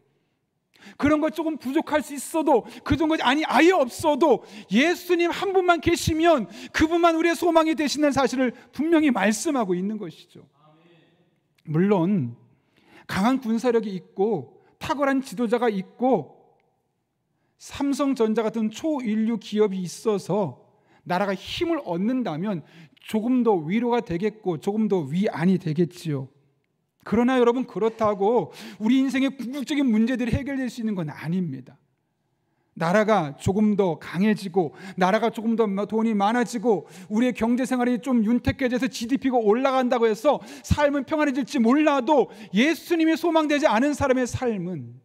그런 것 조금 부족할 수 있어도, 그 정도 아예 없어도 예수님 한 분만 계시면 그분만 우리의 소망이 되신다는 사실을 분명히 말씀하고 있는 것이죠. 물론 강한 군사력이 있고 탁월한 지도자가 있고 삼성전자 같은 초인류 기업이 있어서 나라가 힘을 얻는다면 조금 더 위로가 되겠고 조금 더 위안이 되겠지요. 그러나 여러분, 그렇다고 우리 인생의 궁극적인 문제들이 해결될 수 있는 건 아닙니다. 나라가 조금 더 강해지고 나라가 조금 더 돈이 많아지고 우리의 경제생활이 좀 윤택해져서 GDP가 올라간다고 해서 삶은 평안해질지 몰라도 예수님이 소망되지 않은 사람의 삶은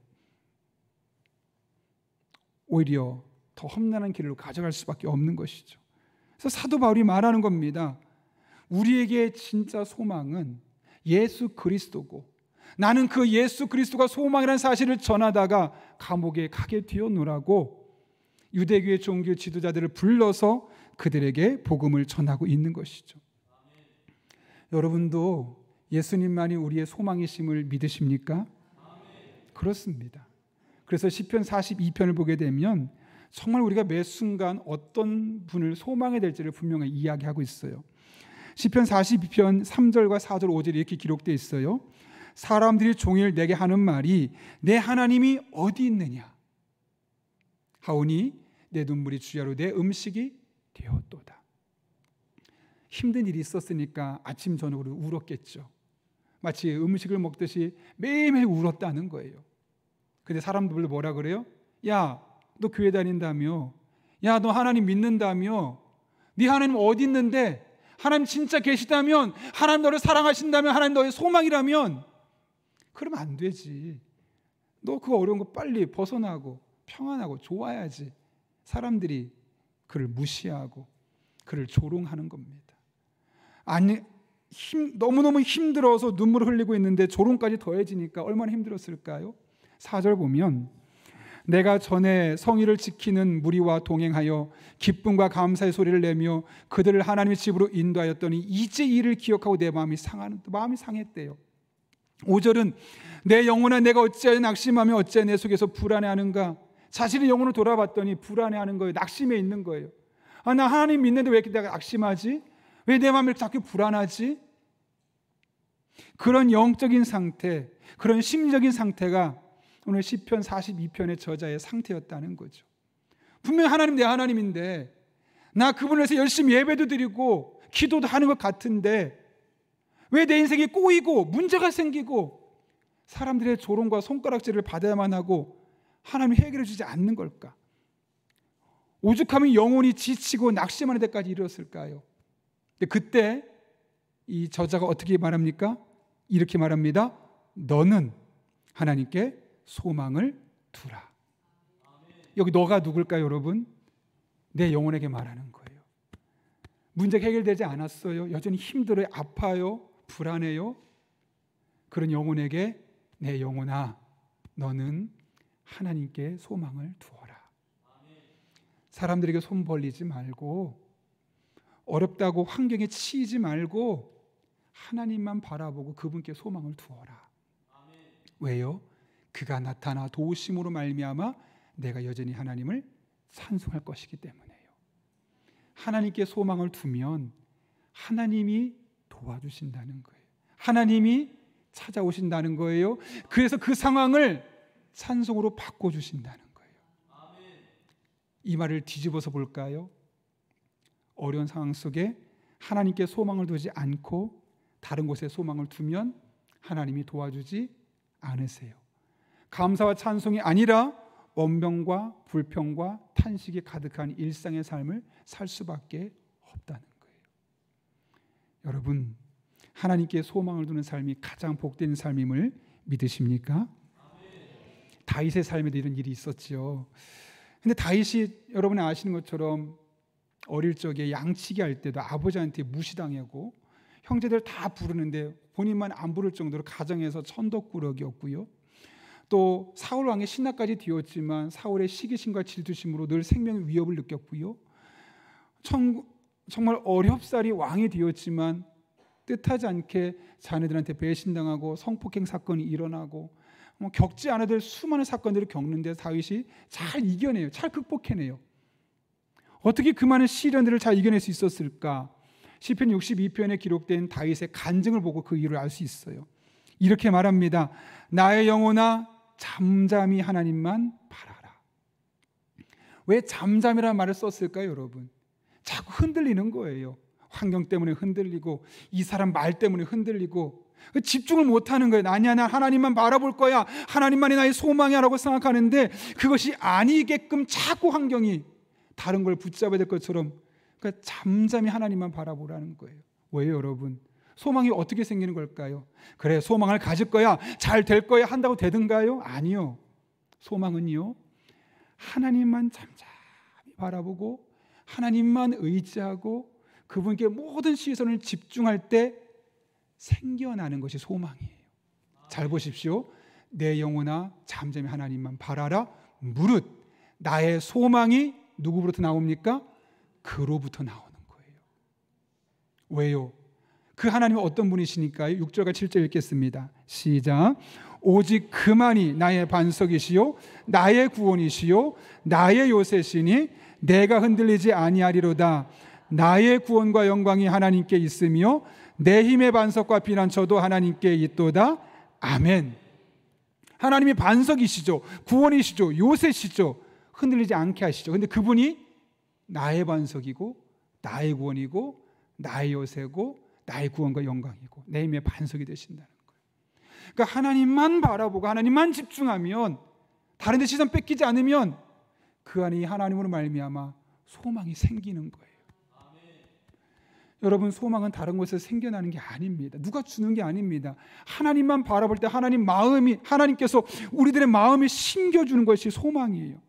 오히려 더 험난한 길로 가져갈 수밖에 없는 것이죠. 그래서 사도 바울이 말하는 겁니다. 우리에게 진짜 소망은 예수 그리스도고, 나는 그 예수 그리스도가 소망이라는 사실을 전하다가 감옥에 가게 되었노라고 유대교의 종교 지도자들을 불러서 그들에게 복음을 전하고 있는 것이죠. 여러분도 예수님만이 우리의 소망이심을 믿으십니까? 그렇습니다. 그래서 시편 42편을 보게 되면 정말 우리가 매 순간 어떤 분을 소망해야 될지를 분명히 이야기하고 있어요. 시편 42편 3절과 4절 5절에 이렇게 기록되어 있어요. 사람들이 종일 내게 하는 말이 내 하나님이 어디 있느냐 하오니 내 눈물이 주야로 내 음식이 되었도다. 힘든 일이 있었으니까 아침 저녁으로 울었겠죠. 마치 음식을 먹듯이 매일매일 울었다는 거예요. 근데 사람들도 뭐라 그래요? 야, 너 교회 다닌다며? 야, 너 하나님 믿는다며? 네 하나님 어디 있는데? 하나님 진짜 계시다면, 하나님 너를 사랑하신다면, 하나님 너의 소망이라면 그러면 안 되지. 너 그 어려운 거 빨리 벗어나고 평안하고 좋아야지. 사람들이 그를 무시하고 그를 조롱하는 겁니다. 아니, 너무너무 힘들어서 눈물을 흘리고 있는데 조롱까지 더해지니까 얼마나 힘들었을까요? 4절 보면 내가 전에 성의를 지키는 무리와 동행하여 기쁨과 감사의 소리를 내며 그들을 하나님의 집으로 인도하였더니 이제 이를 기억하고 내 마음이 상했대요. 5절은 내 영혼아 내가 어찌하여 낙심하며 어찌하여 내 속에서 불안해하는가. 자신의 영혼을 돌아봤더니 불안해하는 거예요. 낙심해 있는 거예요. 아, 나 하나님 믿는데 왜 이렇게 내가 낙심하지? 왜 내 마음이 자꾸 불안하지? 그런 영적인 상태, 그런 심리적인 상태가 오늘 시편 42편의 저자의 상태였다는 거죠. 분명히 하나님 내 하나님인데 나 그분을 위해서 열심히 예배도 드리고 기도도 하는 것 같은데 왜 내 인생이 꼬이고 문제가 생기고 사람들의 조롱과 손가락질을 받아야만 하고 하나님이 해결해 주지 않는 걸까? 오죽하면 영혼이 지치고 낙심하는 데까지 이르렀을까요? 근데 그때 이 저자가 어떻게 말합니까? 이렇게 말합니다. 너는 하나님께 소망을 두라. 여기 너가 누굴까요, 여러분? 내 영혼에게 말하는 거예요. 문제가 해결되지 않았어요. 여전히 힘들어요. 아파요. 불안해요. 그런 영혼에게 내 영혼아, 너는 하나님께 소망을 두어라. 사람들에게 손 벌리지 말고 어렵다고 환경에 치이지 말고 하나님만 바라보고 그분께 소망을 두어라. 왜요? 그가 나타나 도우심으로 말미암아 내가 여전히 하나님을 찬송할 것이기 때문에요. 하나님께 소망을 두면 하나님이 도와주신다는 거예요. 하나님이 찾아오신다는 거예요. 그래서 그 상황을 찬송으로 바꿔주신다는 거예요. 이 말을 뒤집어서 볼까요? 어려운 상황 속에 하나님께 소망을 두지 않고 다른 곳에 소망을 두면 하나님이 도와주지 않으세요. 감사와 찬송이 아니라 원망과 불평과 탄식이 가득한 일상의 삶을 살 수밖에 없다는 거예요. 여러분, 하나님께 소망을 두는 삶이 가장 복된 삶임을 믿으십니까? 다윗의 삶에도 이런 일이 있었지요. 근데 다윗이 여러분이 아시는 것처럼 어릴 적에 양치기 할 때도 아버지한테 무시당하고 형제들 다 부르는데 본인만 안 부를 정도로 가정에서 천덕꾸러기였고요. 또 사울 왕의 신하까지 되었지만 사울의 시기심과 질투심으로 늘 생명의 위협을 느꼈고요. 정말 어렵사리 왕이 되었지만 뜻하지 않게 자녀들한테 배신당하고 성폭행 사건이 일어나고 겪지 않아도 될 수많은 사건들을 겪는데 다윗이 잘 이겨내요. 잘 극복해내요. 어떻게 그 많은 시련들을 잘 이겨낼 수 있었을까? 시편 62편에 기록된 다윗의 간증을 보고 그 이유를 알 수 있어요. 이렇게 말합니다. 나의 영혼아 잠잠히 하나님만 바라라. 왜 잠잠이라는 말을 썼을까요, 여러분? 자꾸 흔들리는 거예요. 환경 때문에 흔들리고 이 사람 말 때문에 흔들리고 집중을 못하는 거예요. 아니야, 난 하나님만 바라볼 거야, 하나님만이 나의 소망이야 라고 생각하는데 그것이 아니게끔 자꾸 환경이 다른 걸 붙잡아야 될 것처럼, 그러니까 잠잠히 하나님만 바라보라는 거예요. 왜요, 여러분? 소망이 어떻게 생기는 걸까요? 그래, 소망을 가질 거야, 잘 될 거야 한다고 되든가요? 아니요. 소망은요, 하나님만 잠잠히 바라보고 하나님만 의지하고 그분께 모든 시선을 집중할 때 생겨나는 것이 소망이에요. 잘 보십시오. 내 영혼아 잠잠히 하나님만 바라라. 무릇 나의 소망이 누구로부터 나옵니까? 그로부터 나오는 거예요. 왜요? 그 하나님은 어떤 분이시니까요? 6절과 7절 읽겠습니다. 시작. 오직 그만이 나의 반석이시요 나의 구원이시요 나의 요새시니 내가 흔들리지 아니하리로다. 나의 구원과 영광이 하나님께 있으며 내 힘의 반석과 피난처도 하나님께 있도다. 아멘. 하나님이 반석이시죠, 구원이시죠, 요새시죠. 흔들리지 않게 하시죠. 근데 그분이 나의 반석이고 나의 구원이고 나의 요새고 나의 구원과 영광이고 내 힘의 반석이 되신다는 거예요. 그러니까 하나님만 바라보고 하나님만 집중하면, 다른 데 시선 뺏기지 않으면 그 안에 하나님으로 말미암아 소망이 생기는 거예요. 여러분, 소망은 다른 곳에서 생겨나는 게 아닙니다. 누가 주는 게 아닙니다. 하나님만 바라볼 때 하나님께서 우리들의 마음에 심겨주는 것이 소망이에요.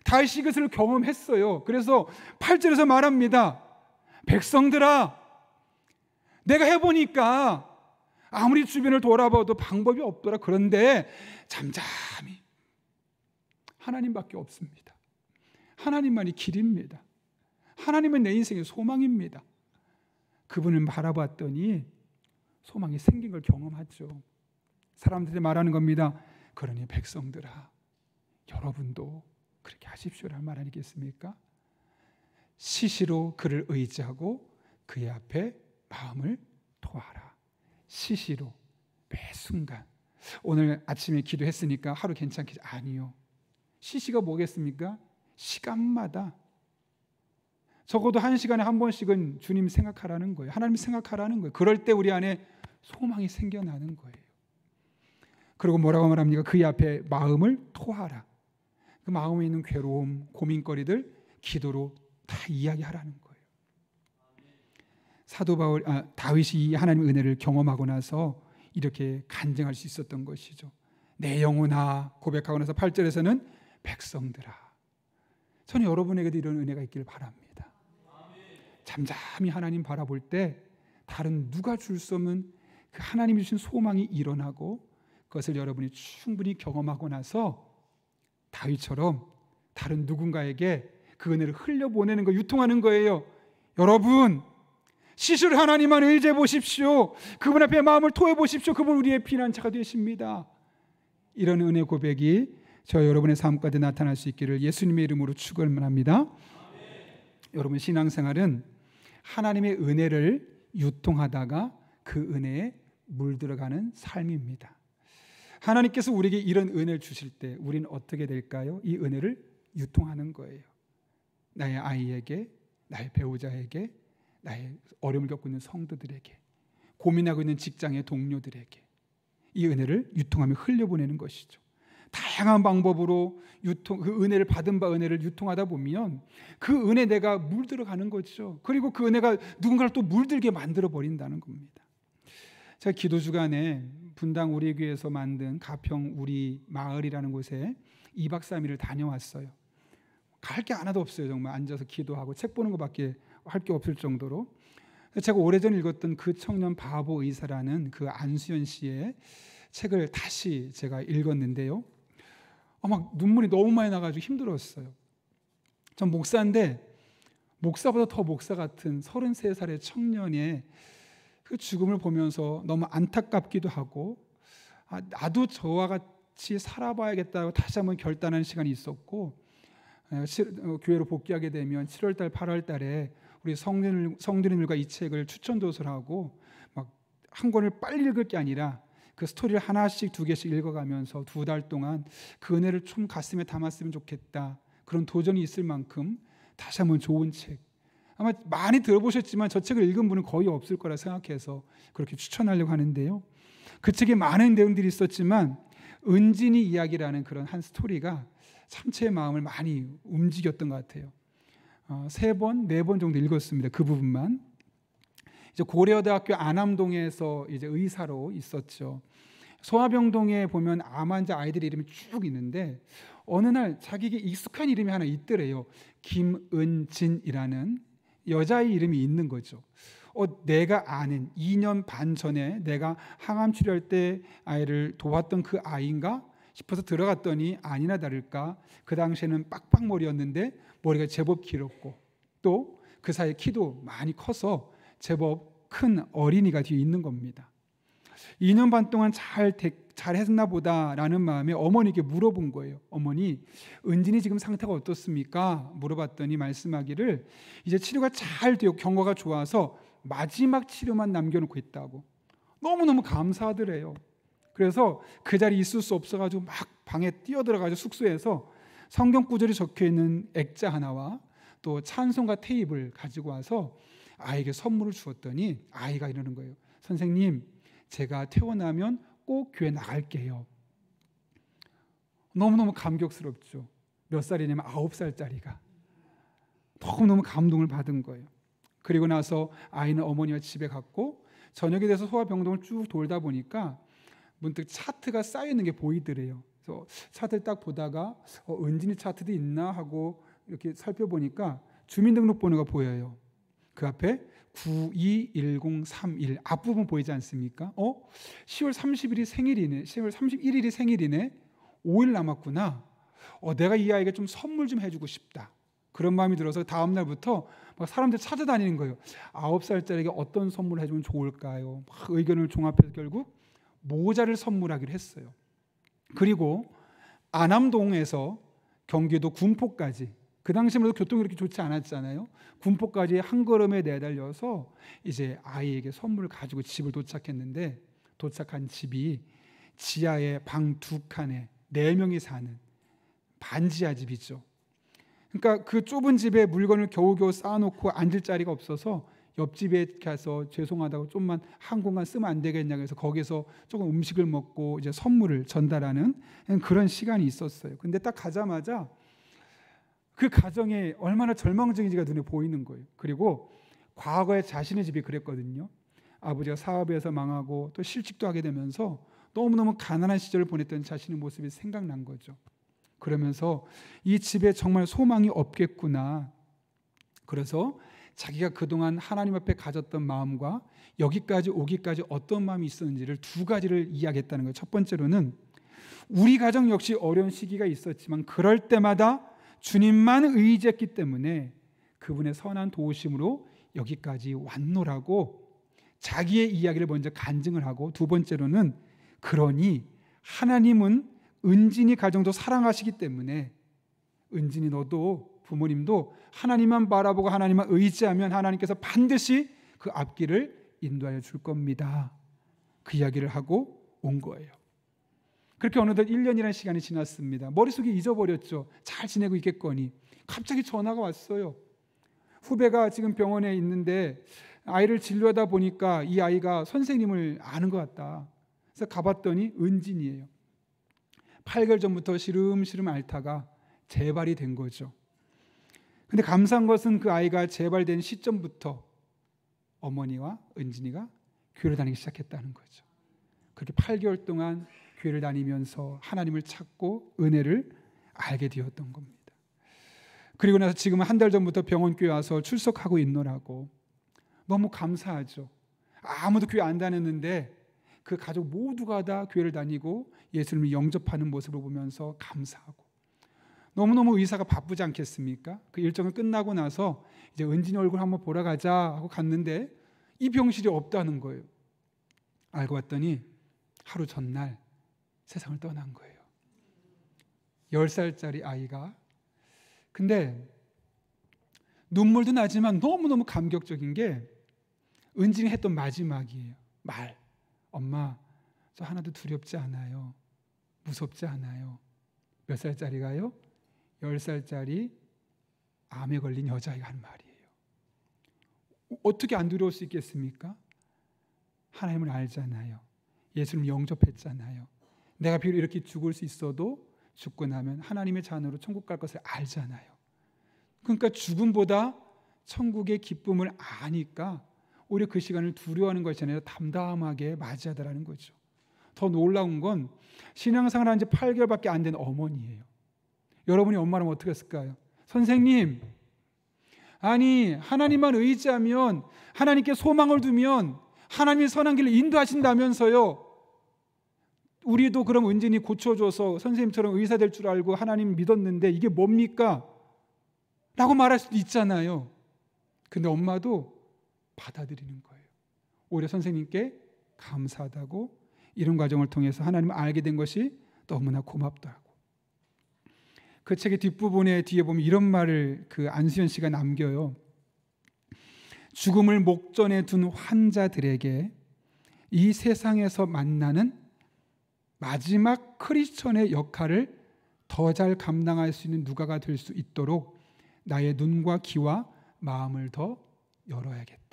다윗이 이것을 경험했어요. 그래서 8절에서 말합니다. 백성들아, 내가 해보니까 아무리 주변을 돌아봐도 방법이 없더라. 그런데 잠잠히 하나님밖에 없습니다. 하나님만이 길입니다. 하나님은 내 인생의 소망입니다. 그분을 바라봤더니 소망이 생긴 걸 경험하죠. 사람들이 말하는 겁니다. 그러니 백성들아, 여러분도 그렇게 하십시오라는 말 아니겠습니까? 시시로 그를 의지하고 그의 앞에 마음을 토하라. 시시로, 매 순간. 오늘 아침에 기도했으니까 하루 괜찮겠지? 아니요. 시시가 뭐겠습니까? 시간마다 적어도 1시간에 한 번씩은 주님 생각하라는 거예요. 하나님 생각하라는 거예요. 그럴 때 우리 안에 소망이 생겨나는 거예요. 그리고 뭐라고 말합니까? 그의 앞에 마음을 토하라. 그 마음에 있는 괴로움, 고민거리들 기도로 다 이야기하라는 거예요. 다윗이 이 하나님의 은혜를 경험하고 나서 이렇게 간증할 수 있었던 것이죠. 내 영혼아 고백하고 나서 8절에서는 백성들아. 저는 여러분에게도 이런 은혜가 있기를 바랍니다. 잠잠히 하나님 바라볼 때 다른 누가 줄 수 없는 그 하나님이 주신 소망이 일어나고 그것을 여러분이 충분히 경험하고 나서 다윗처럼 다른 누군가에게 그 은혜를 흘려보내는 거, 유통하는 거예요. 여러분, 시시를 하나님만 의지해 보십시오. 그분 앞에 마음을 토해 보십시오. 그분 우리의 피난처가 되십니다. 이런 은혜 고백이 저 여러분의 삶 가운데 나타날 수 있기를 예수님의 이름으로 축원합니다. 여러분, 신앙생활은 하나님의 은혜를 유통하다가 그 은혜에 물들어가는 삶입니다. 하나님께서 우리에게 이런 은혜를 주실 때 우리는 어떻게 될까요? 이 은혜를 유통하는 거예요. 나의 아이에게, 나의 배우자에게, 나의 어려움을 겪고 있는 성도들에게, 고민하고 있는 직장의 동료들에게 이 은혜를 유통하며 흘려보내는 것이죠. 다양한 방법으로 그 은혜를 받은 바 은혜를 유통하다 보면 그 은혜 내가 물들어가는 거죠. 그리고 그 은혜가 누군가를 또 물들게 만들어 버린다는 겁니다. 제가 기도 주간에 분당 우리 교회에서 만든 가평 우리 마을이라는 곳에 2박 3일을 다녀왔어요. 갈 게 하나도 없어요. 정말 앉아서 기도하고 책 보는 것밖에 할 게 없을 정도로. 제가 오래전 읽었던 그 청년 바보 의사라는 그 안수연 씨의 책을 다시 제가 읽었는데요. 막 눈물이 너무 많이 나가지고 힘들었어요. 전 목사인데 목사보다 더 목사 같은 33살의 청년의 그 죽음을 보면서 너무 안타깝기도 하고, 나도 저와 같이 살아봐야겠다고 다시 한번 결단하는 시간이 있었고, 교회로 복귀하게 되면 7월달, 8월달에 우리 성도님들과 이 책을 추천 도서를 하고 막 한 권을 빨리 읽을 게 아니라 그 스토리를 하나씩 두 개씩 읽어가면서 2달 동안 그 은혜를 좀 가슴에 담았으면 좋겠다. 그런 도전이 있을 만큼 다시 한번 좋은 책. 아마 많이 들어보셨지만 저 책을 읽은 분은 거의 없을 거라 생각해서 그렇게 추천하려고 하는데요. 그 책에 많은 내용들이 있었지만 은진이 이야기라는 그런 한 스토리가 참 제 마음을 많이 움직였던 것 같아요. 3번, 4번 정도 읽었습니다. 그 부분만. 이제 고려대학교 안암동에서 이제 의사로 있었죠. 소아병동에 보면 암 환자 아이들 이름이 쭉 있는데 어느 날 자기에게 익숙한 이름이 하나 있더래요. 김은진이라는 여자의 이름이 있는 거죠. 내가 아는 2년 반 전에 내가 항암 치료할 때 아이를 도왔던 그 아이인가 싶어서 들어갔더니 아니나 다를까 그 당시에는 빡빡머리였는데 머리가 제법 길었고 또 그 사이에 키도 많이 커서 제법 큰 어린이가 뒤에 있는 겁니다. 2년 반 동안 잘 했나 보다라는 마음에 어머니에게 물어본 거예요. 어머니, 은진이 지금 상태가 어떻습니까? 물어봤더니 말씀하기를 이제 치료가 잘 되고 경과가 좋아서 마지막 치료만 남겨놓고 있다고. 너무너무 감사하더래요. 그래서 그 자리에 있을 수 없어가지고 막 방에 뛰어들어가지고 숙소에서 성경 구절이 적혀있는 액자 하나와 또 찬송가 테이프를 가지고 와서 아이에게 선물을 주었더니 아이가 이러는 거예요. 선생님, 제가 퇴원하면 꼭 교회 나갈게요. 너무너무 감격스럽죠. 몇 살이냐면 9살짜리가. 너무너무 감동을 받은 거예요. 그리고 나서 아이는 어머니와 집에 갔고 저녁에 돼서 소아병동을 쭉 돌다 보니까 문득 차트가 쌓여있는 게 보이더래요. 그래서 차트를 딱 보다가 은진이 차트도 있나 하고 이렇게 살펴보니까 주민등록번호가 보여요. 그 앞에 921031 앞부분 보이지 않습니까? 10월 30일이 생일이네. 10월 31일이 생일이네. 5일 남았구나. 내가 이 아이에게 좀 선물 좀 해주고 싶다. 그런 마음이 들어서 다음 날부터 막 사람들 찾아다니는 거예요. 9살짜리에게 어떤 선물을 해주면 좋을까요? 막 의견을 종합해서 결국 모자를 선물하기로 했어요. 그리고 안암동에서 경기도 군포까지, 그 당시에도 교통이 그렇게 좋지 않았잖아요. 군포까지 한 걸음에 내달려서 이제 아이에게 선물을 가지고 집을 도착했는데 도착한 집이 지하에 방 2칸에 4명이 사는 반지하 집이죠. 그러니까 그 좁은 집에 물건을 겨우겨우 쌓아놓고 앉을 자리가 없어서 옆집에 가서 죄송하다고 좀만 한 공간 쓰면 안 되겠냐고 해서 거기서 조금 음식을 먹고 이제 선물을 전달하는 그런 시간이 있었어요. 근데 딱 가자마자 그 가정이 얼마나 절망적인지가 눈에 보이는 거예요. 그리고 과거에 자신의 집이 그랬거든요. 아버지가 사업에서 망하고 또 실직도 하게 되면서 너무너무 가난한 시절을 보냈던 자신의 모습이 생각난 거죠. 그러면서 이 집에 정말 소망이 없겠구나. 그래서 자기가 그동안 하나님 앞에 가졌던 마음과 여기까지 오기까지 어떤 마음이 있었는지를 2가지를 이야기했다는 거예요. 첫 번째로는 우리 가정 역시 어려운 시기가 있었지만 그럴 때마다 주님만 의지했기 때문에 그분의 선한 도우심으로 여기까지 왔노라고 자기의 이야기를 먼저 간증을 하고, 2번째로는 그러니 하나님은 은진이 가정도 사랑하시기 때문에 은진이 너도 부모님도 하나님만 바라보고 하나님만 의지하면 하나님께서 반드시 그 앞길을 인도하여 줄 겁니다. 그 이야기를 하고 온 거예요. 그렇게 어느덧 1년이라는 시간이 지났습니다. 머릿속에 잊어버렸죠. 잘 지내고 있겠거니. 갑자기 전화가 왔어요. 후배가 지금 병원에 있는데 아이를 진료하다 보니까 이 아이가 선생님을 아는 것 같다. 그래서 가봤더니 은진이에요. 8개월 전부터 시름시름 앓다가 재발이 된 거죠. 근데 감사한 것은 그 아이가 재발된 시점부터 어머니와 은진이가 교회를 다니기 시작했다는 거죠. 그렇게 8개월 동안 교회를 다니면서 하나님을 찾고 은혜를 알게 되었던 겁니다. 그리고 나서 지금은 한 달 전부터 병원교회 와서 출석하고 있노라고. 너무 감사하죠. 아무도 교회 안 다녔는데 그 가족 모두가 다 교회를 다니고 예수님을 영접하는 모습을 보면서 감사하고. 너무너무 의사가 바쁘지 않겠습니까? 그 일정을 끝나고 나서 이제 은진이 얼굴 한번 보러 가자 하고 갔는데 이 병실이 없다는 거예요. 알고 봤더니 하루 전날 세상을 떠난 거예요. 10살짜리 아이가. 근데 눈물도 나지만 너무너무 감격적인 게 은진이 했던 마지막이에요. 말. 엄마, 저 하나도 두렵지 않아요. 무섭지 않아요. 몇 살짜리가요? 10살짜리 암에 걸린 여자아이가 한 말이에요. 어떻게 안 두려울 수 있겠습니까? 하나님을 알잖아요. 예수님 영접했잖아요. 내가 비록 이렇게 죽을 수 있어도 죽고 나면 하나님의 자녀로 천국 갈 것을 알잖아요. 그러니까 죽음보다 천국의 기쁨을 아니까 오히려 그 시간을 두려워하는 것이 아니라 담담하게 맞이하더라는 거죠. 더 놀라운 건 신앙생활 한 지 8개월밖에 안 된 어머니예요. 여러분이 엄마라면 어떻게 했을까요? 선생님, 아니 하나님만 의지하면, 하나님께 소망을 두면 하나님이 선한 길을 인도하신다면서요. 우리도 그럼 은진이 고쳐줘서 선생님처럼 의사 될 줄 알고 하나님 믿었는데 이게 뭡니까? 라고 말할 수도 있잖아요. 근데 엄마도 받아들이는 거예요. 오히려 선생님께 감사하다고, 이런 과정을 통해서 하나님을 알게 된 것이 너무나 고맙다고. 그 책의 뒷부분에 뒤에 보면 이런 말을 그 안수연 씨가 남겨요. 죽음을 목전에 둔 환자들에게 이 세상에서 만나는 마지막 크리스천의 역할을 더 잘 감당할 수 있는 누가가 될 수 있도록 나의 눈과 귀와 마음을 더 열어야겠다.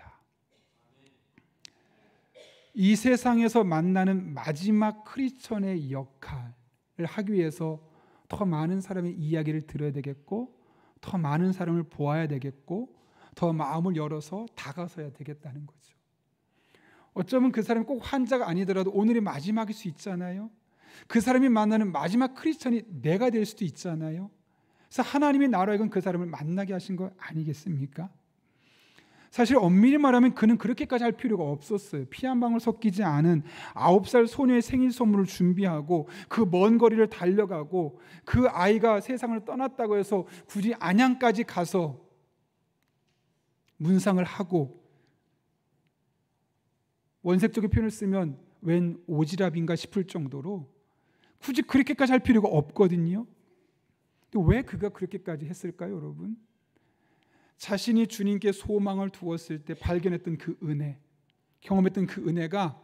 이 세상에서 만나는 마지막 크리스천의 역할을 하기 위해서 더 많은 사람의 이야기를 들어야 되겠고, 더 많은 사람을 보아야 되겠고, 더 마음을 열어서 다가서야 되겠다는 거죠. 어쩌면 그 사람이 꼭 환자가 아니더라도 오늘이 마지막일 수 있잖아요. 그 사람이 만나는 마지막 크리스천이 내가 될 수도 있잖아요. 그래서 하나님이 나로 하여금 그 사람을 만나게 하신 거 아니겠습니까? 사실 엄밀히 말하면 그는 그렇게까지 할 필요가 없었어요. 피 한 방울 섞이지 않은 9살 소녀의 생일 선물을 준비하고 그 먼 거리를 달려가고 그 아이가 세상을 떠났다고 해서 굳이 안양까지 가서 문상을 하고, 원색적인 표현을 쓰면 웬 오지랖인가 싶을 정도로 굳이 그렇게까지 할 필요가 없거든요. 왜 그가 그렇게까지 했을까요, 여러분? 자신이 주님께 소망을 두었을 때 발견했던 그 은혜, 경험했던 그 은혜가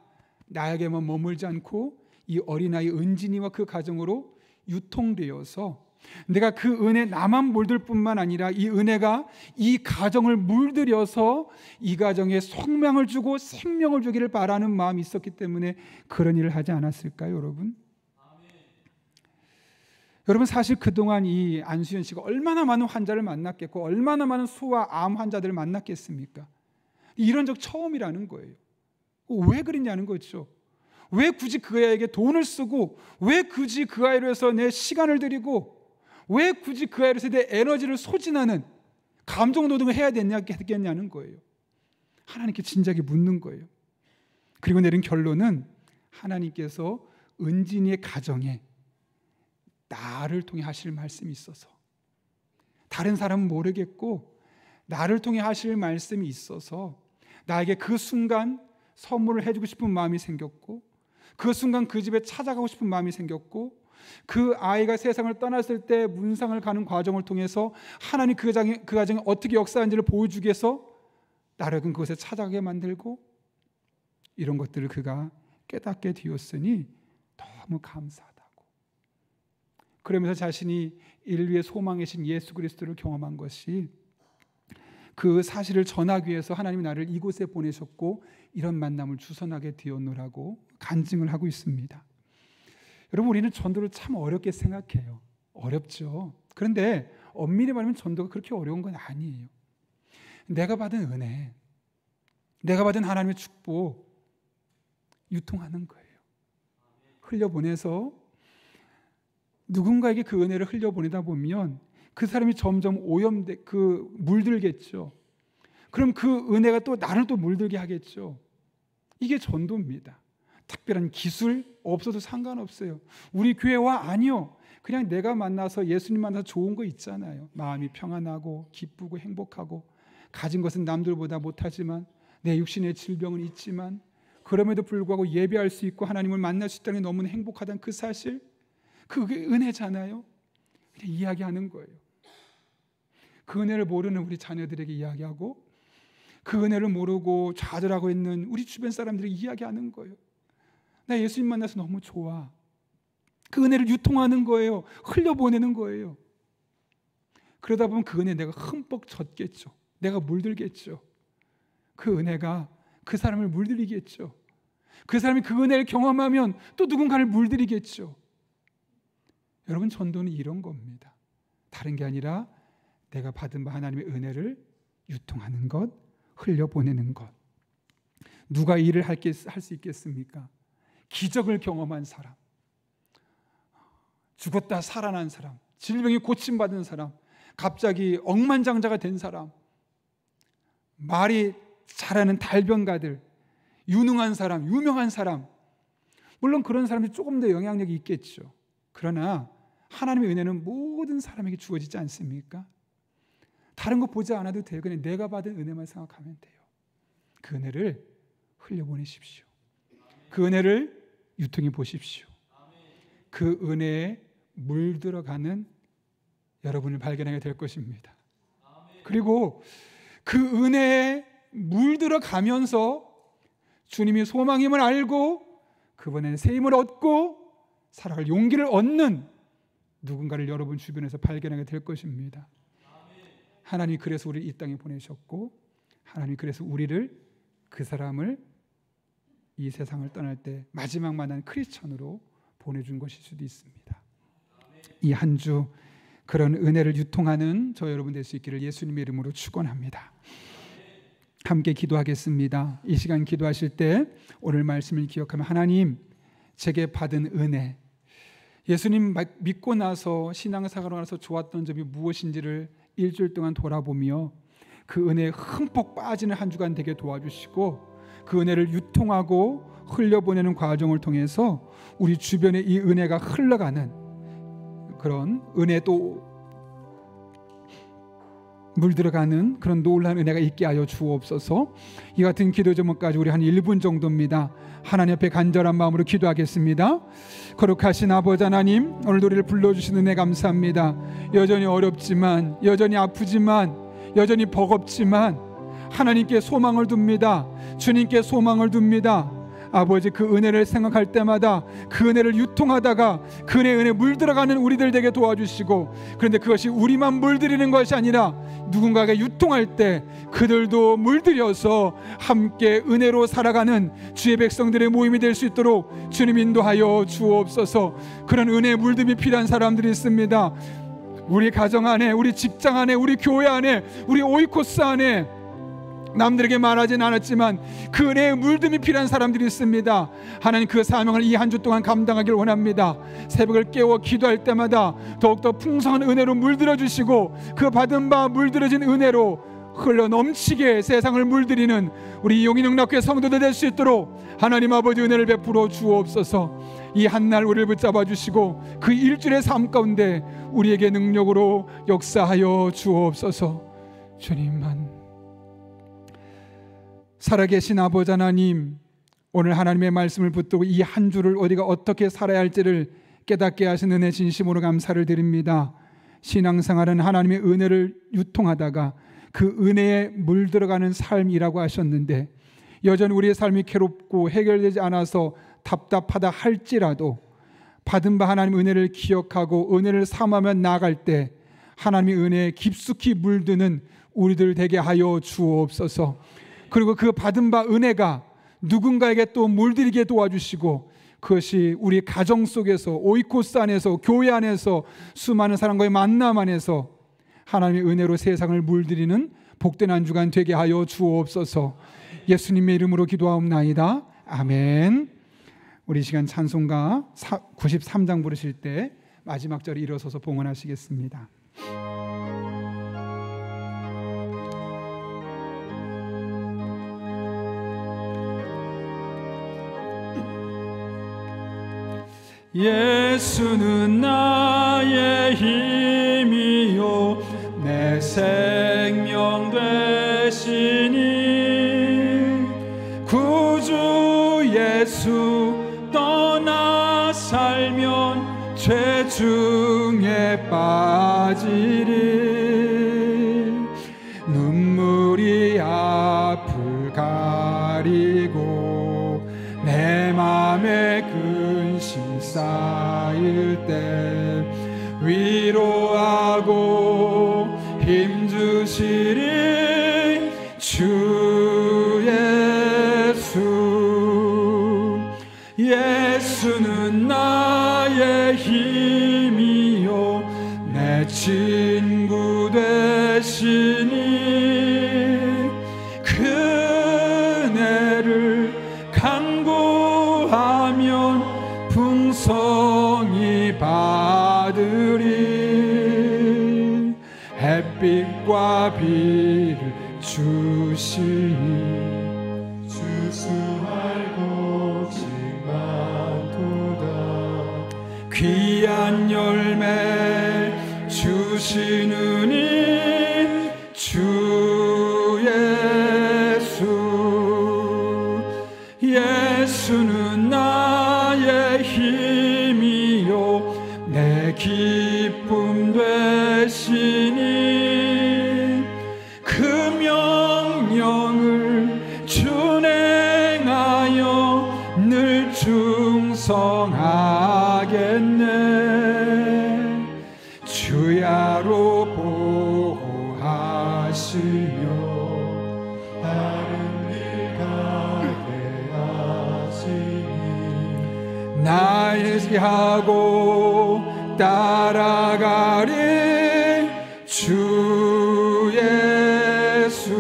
나에게만 머물지 않고 이 어린아이 은진이와 그 가정으로 유통되어서 내가 그 은혜 나만 물들 뿐만 아니라 이 은혜가 이 가정을 물들여서 이 가정에 성명을 주고 생명을 주기를 바라는 마음이 있었기 때문에 그런 일을 하지 않았을까요, 여러분? 여러분, 사실 그동안 이 안수연 씨가 얼마나 많은 환자를 만났겠고 얼마나 많은 소아 암 환자들을 만났겠습니까? 이런 적 처음이라는 거예요. 왜 그랬냐는 거죠. 왜 굳이 그 아이에게 돈을 쓰고, 왜 굳이 그 아이로 해서 내 시간을 들이고, 왜 굳이 그 아이로 해서 내 에너지를 소진하는 감정노동을 해야 되겠냐는 거예요. 하나님께 진작에 묻는 거예요. 그리고 내린 결론은 하나님께서 은진이의 가정에 나를 통해 하실 말씀이 있어서, 다른 사람은 모르겠고 나를 통해 하실 말씀이 있어서 나에게 그 순간 선물을 해주고 싶은 마음이 생겼고, 그 순간 그 집에 찾아가고 싶은 마음이 생겼고, 그 아이가 세상을 떠났을 때 문상을 가는 과정을 통해서 하나님 그 가정에 어떻게 역사하는지를 보여주기 위해서 나를 그곳에 찾아가게 만들고, 이런 것들을 그가 깨닫게 되었으니 너무 감사하다고. 그러면서 자신이 인류의 소망이신 예수 그리스도를 경험한 것이 그 사실을 전하기 위해서 하나님이 나를 이곳에 보내셨고 이런 만남을 주선하게 되었노라고 간증을 하고 있습니다. 여러분, 우리는 전도를 참 어렵게 생각해요. 어렵죠. 그런데 엄밀히 말하면 전도가 그렇게 어려운 건 아니에요. 내가 받은 은혜, 내가 받은 하나님의 축복 유통하는 거예요. 흘려보내서 누군가에게 그 은혜를 흘려보내다 보면 그 사람이 점점 물들겠죠. 그럼 그 은혜가 또 나를 또 물들게 하겠죠. 이게 전도입니다. 특별한 기술 없어도 상관없어요. 우리 교회와 아니요. 그냥 내가 만나서 예수님 만나서 좋은 거 있잖아요. 마음이 평안하고 기쁘고 행복하고, 가진 것은 남들보다 못하지만 내 육신의 질병은 있지만 그럼에도 불구하고 예배할 수 있고 하나님을 만날 수 있다는 게 너무나 행복하다는 그 사실, 그게 은혜잖아요. 그냥 이야기하는 거예요. 그 은혜를 모르는 우리 자녀들에게 이야기하고, 그 은혜를 모르고 좌절하고 있는 우리 주변 사람들에게 이야기하는 거예요. 나 예수님 만나서 너무 좋아. 그 은혜를 유통하는 거예요. 흘려보내는 거예요. 그러다 보면 그 은혜에 내가 흠뻑 젖겠죠. 내가 물들겠죠. 그 은혜가 그 사람을 물들이겠죠. 그 사람이 그 은혜를 경험하면 또 누군가를 물들이겠죠. 여러분, 전도는 이런 겁니다. 다른 게 아니라 내가 받은 바 하나님의 은혜를 유통하는 것, 흘려보내는 것. 누가 일을 할 수 있겠습니까? 기적을 경험한 사람, 죽었다 살아난 사람, 질병이 고침받은 사람, 갑자기 억만장자가 된 사람, 말이 잘하는 달변가들, 유능한 사람, 유명한 사람. 물론 그런 사람들이 조금 더 영향력이 있겠죠. 그러나 하나님의 은혜는 모든 사람에게 주어지지 않습니까? 다른 거 보지 않아도 돼요. 그냥 내가 받은 은혜만 생각하면 돼요. 그 은혜를 흘려보내십시오. 그 은혜를 유통해 보십시오. 그 은혜에 물들어가는 여러분을 발견하게 될 것입니다. 그리고 그 은혜에 물들어가면서 주님이 소망임을 알고 그분의 새 힘을 얻고 살아갈 용기를 얻는 누군가를 여러분 주변에서 발견하게 될 것입니다. 하나님이 그래서 우리를 이 땅에 보내셨고, 하나님이 그래서 우리를, 그 사람을 이 세상을 떠날 때 마지막 만난 크리스천으로 보내준 것일 수도 있습니다. 이 한 주 그런 은혜를 유통하는 저 여러분 될 수 있기를 예수님의 이름으로 축원합니다. 함께 기도하겠습니다. 이 시간 기도하실 때 오늘 말씀을 기억하며, 하나님, 제게 받은 은혜, 예수님 믿고 나서 신앙생활을 하면서 좋았던 점이 무엇인지를 일주일 동안 돌아보며 그 은혜에 흠뻑 빠지는 한 주간 되게 도와주시고, 그 은혜를 유통하고 흘려보내는 과정을 통해서 우리 주변에 이 은혜가 흘러가는 그런 은혜, 또 물들어가는 그런 놀라운 은혜가 있게 하여 주옵소서. 이 같은 기도 제목까지 우리 한 1분 정도입니다. 하나님 앞에 간절한 마음으로 기도하겠습니다. 거룩하신 아버지 하나님, 오늘 우리를 불러주신 은혜 감사합니다. 여전히 어렵지만, 여전히 아프지만, 여전히 버겁지만 하나님께 소망을 둡니다. 주님께 소망을 둡니다. 아버지, 그 은혜를 생각할 때마다 그 은혜를 유통하다가 그 은혜에 물들어가는 우리들 되게 도와주시고, 그런데 그것이 우리만 물들이는 것이 아니라 누군가가 유통할 때 그들도 물들여서 함께 은혜로 살아가는 주의 백성들의 모임이 될 수 있도록 주님 인도하여 주옵소서. 그런 은혜의 물듦이 필요한 사람들이 있습니다. 우리 가정 안에, 우리 직장 안에, 우리 교회 안에, 우리 오이코스 안에 남들에게 말하진 않았지만 그 은혜의 물듦이 필요한 사람들이 있습니다. 하나님, 그 사명을 이 한 주 동안 감당하길 원합니다. 새벽을 깨워 기도할 때마다 더욱더 풍성한 은혜로 물들어 주시고, 그 받은 바 물들어진 은혜로 흘러 넘치게 세상을 물들이는 우리 용인영락교회 성도들 될 수 있도록 하나님 아버지 은혜를 베풀어 주옵소서. 이 한날 우리를 붙잡아 주시고 그 일주일의 삶 가운데 우리에게 능력으로 역사하여 주옵소서. 주님만, 살아계신 아버지 하나님, 오늘 하나님의 말씀을 붙들고 이 한 주를 우리가 어떻게 살아야 할지를 깨닫게 하신 은혜 진심으로 감사를 드립니다. 신앙생활은 하나님의 은혜를 유통하다가 그 은혜에 물들어가는 삶이라고 하셨는데, 여전히 우리의 삶이 괴롭고 해결되지 않아서 답답하다 할지라도 받은 바 하나님의 은혜를 기억하고 은혜를 삼하며 나아갈 때 하나님의 은혜에 깊숙이 물드는 우리들 되게 하여 주옵소서. 그리고 그 받은 바 은혜가 누군가에게 또 물들이게 도와주시고, 그것이 우리 가정 속에서, 오이코스 안에서, 교회 안에서, 수많은 사람과의 만남 안에서 하나님의 은혜로 세상을 물들이는 복된 한 주간 되게 하여 주옵소서. 예수님의 이름으로 기도하옵나이다. 아멘. 우리 시간 찬송가 93장 부르실 때 마지막 절에 일어서서 봉헌하시겠습니다. 예수는 나의 힘이요 내 생명 되시니, 구주 예수 떠나 살면 죄 중에 빠지리. 눈물이 앞을 가리고 내 맘에 쌓일 때 위로하고 힘주시리 주 예수. 예수는 나의 힘이요 내 친구 되시니 그 은혜를 간구하면 풍성히 받으리. 햇빛과 비를 주시니 주수할 곡식 많도다. 귀한 열매 주시느니 주 예수. 예수는 나의 힘이요 내 기쁨 되시니 그 명령을 준행하여 늘 충성하겠네. 주야로 보호하시며 다른 길 가게 하시니 나의 하고 따라가리 주 예수.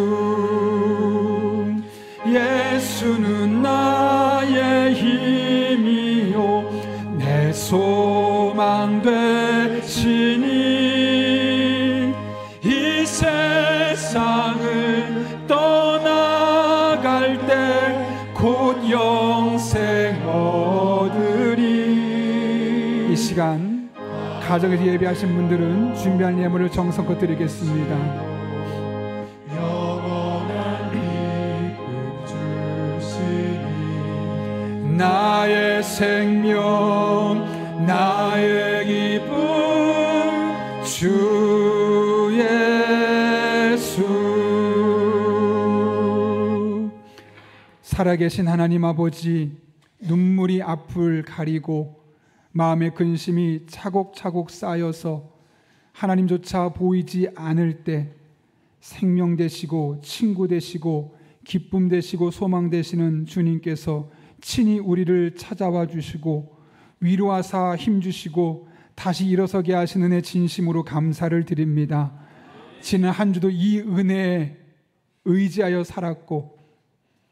예수는 나의 힘이요 내 소망 되시니 이 세상을 떠나갈 때 곧 영생 얻으리. 이 시간 가정에서 예배하신 분들은 준비한 예물을 정성껏 드리겠습니다. 영원한 기쁨 주시니 나의 생명 나의 기쁨 주 예수. 살아계신 하나님 아버지, 눈물이 앞을 가리고 마음의 근심이 차곡차곡 쌓여서 하나님조차 보이지 않을 때 생명 되시고 친구 되시고 기쁨 되시고 소망 되시는 주님께서 친히 우리를 찾아와 주시고 위로하사 힘주시고 다시 일어서게 하시는 은혜 진심으로 감사를 드립니다. 지난 한 주도 이 은혜에 의지하여 살았고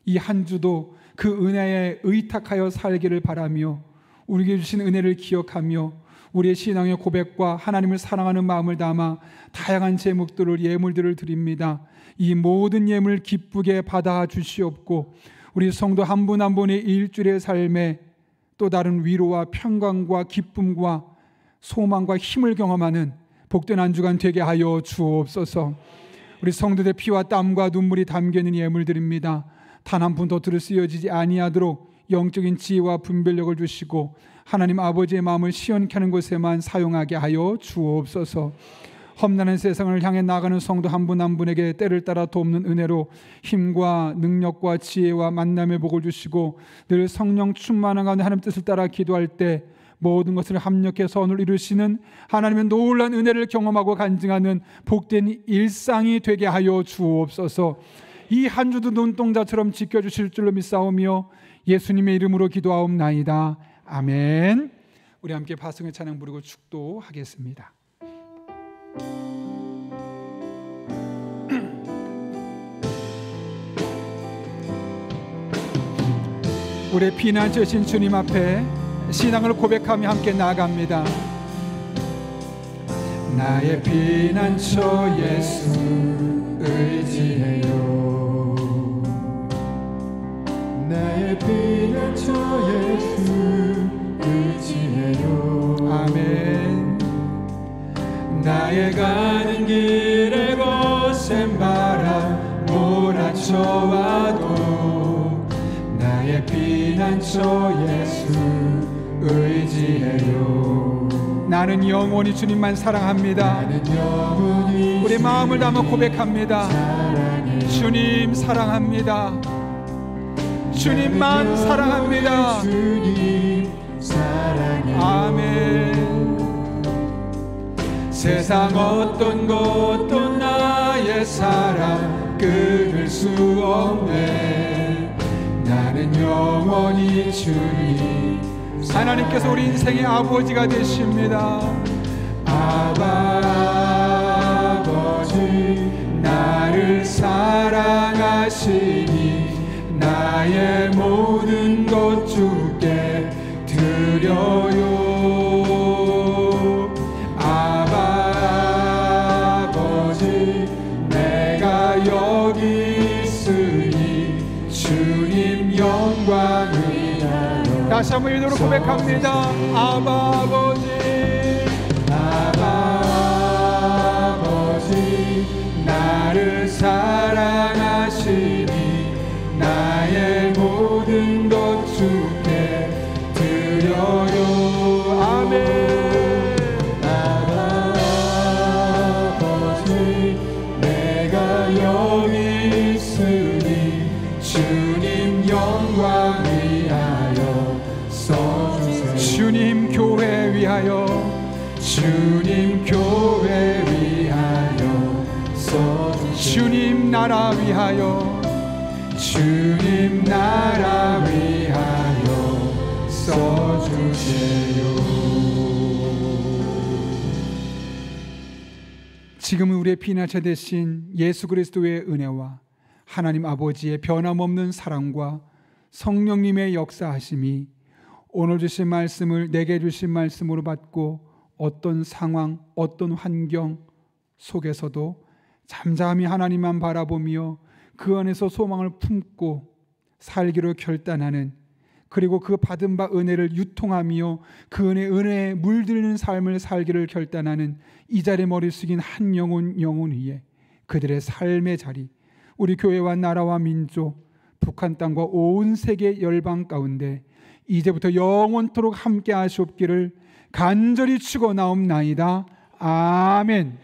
이 한 주도 그 은혜에 의탁하여 살기를 바라며 우리에게 주신 은혜를 기억하며 우리의 신앙의 고백과 하나님을 사랑하는 마음을 담아 다양한 제목들을 예물들을 드립니다. 이 모든 예물 기쁘게 받아 주시옵고 우리 성도 한 분 한 분의 일주일의 삶에 또 다른 위로와 평강과 기쁨과 소망과 힘을 경험하는 복된 한 주간 되게 하여 주옵소서. 우리 성도들의 피와 땀과 눈물이 담겨있는 예물들입니다. 단 한 푼 더 들을 쓰여지지 아니하도록 영적인 지혜와 분별력을 주시고 하나님 아버지의 마음을 시원케 하는 곳에만 사용하게 하여 주옵소서. 험난한 세상을 향해 나가는 성도 한 분 한 분에게 때를 따라 돕는 은혜로 힘과 능력과 지혜와 만남의 복을 주시고 늘 성령 충만한 가운데 하나님 뜻을 따라 기도할 때 모든 것을 합력해 선을 이루시는 하나님의 놀라운 은혜를 경험하고 간증하는 복된 일상이 되게 하여 주옵소서. 이 한 주도 눈동자처럼 지켜주실 줄로 믿사오며 예수님의 이름으로 기도하옵나이다. 아멘. 우리 함께 파송의 찬양 부르고 축도하겠습니다. 우리의 피난처신 주님 앞에 신앙을 고백하며 함께 나아갑니다. 나의 피난처 예수 의지해요. 나의 피난처 예수 의지해요. 아멘. 나의 가는 길에 거센 바람 몰아쳐와도 나의 피난처 예수 의지해요. 나는 영원히 주님만 사랑합니다. 나는 영원히 우리 마음을 담아 고백합니다. 사랑해요. 주님 사랑합니다. 주님만 사랑합니다. 주님 사랑이요. 아멘. 세상 어떤 것도 나의 사랑 끊을 수 없네. 나는 영원히 주님. 하나님께서 우리 인생의 아버지가 되십니다. 아버지 나를 사랑하시니 나의 모든 것 주께 드려요. 아버지 내가 여기 있으니 주님 영광을 위하여. 다시 한번 이대로 고백합니다. 아버지 나를 사랑하시니 나의 모든 것 주께 드려요. 아멘. 아버지 내가 여기 있으니 주님 영광 위하여 써주세요. 주님 교회 위하여, 주님 교회 위하여 써주세요. 주님 나라 위하여, 주님 나라 위하여 써주세요. 지금은 우리의 피난처 되신 예수 그리스도의 은혜와 하나님 아버지의 변함없는 사랑과 성령님의 역사하심이 오늘 주신 말씀을 내게 주신 말씀으로 받고 어떤 상황, 어떤 환경 속에서도 잠잠히 하나님만 바라보며 그 안에서 소망을 품고 살기로 결단하는, 그리고 그 받은 바 은혜를 유통하며 그 은혜에 물드는 삶을 살기를 결단하는 이 자리에 머리 숙인 한 영혼 위에 그들의 삶의 자리, 우리 교회와 나라와 민족, 북한 땅과 온 세계 열방 가운데 이제부터 영원토록 함께 하시옵기를 간절히 축원하옵나이다. 아멘.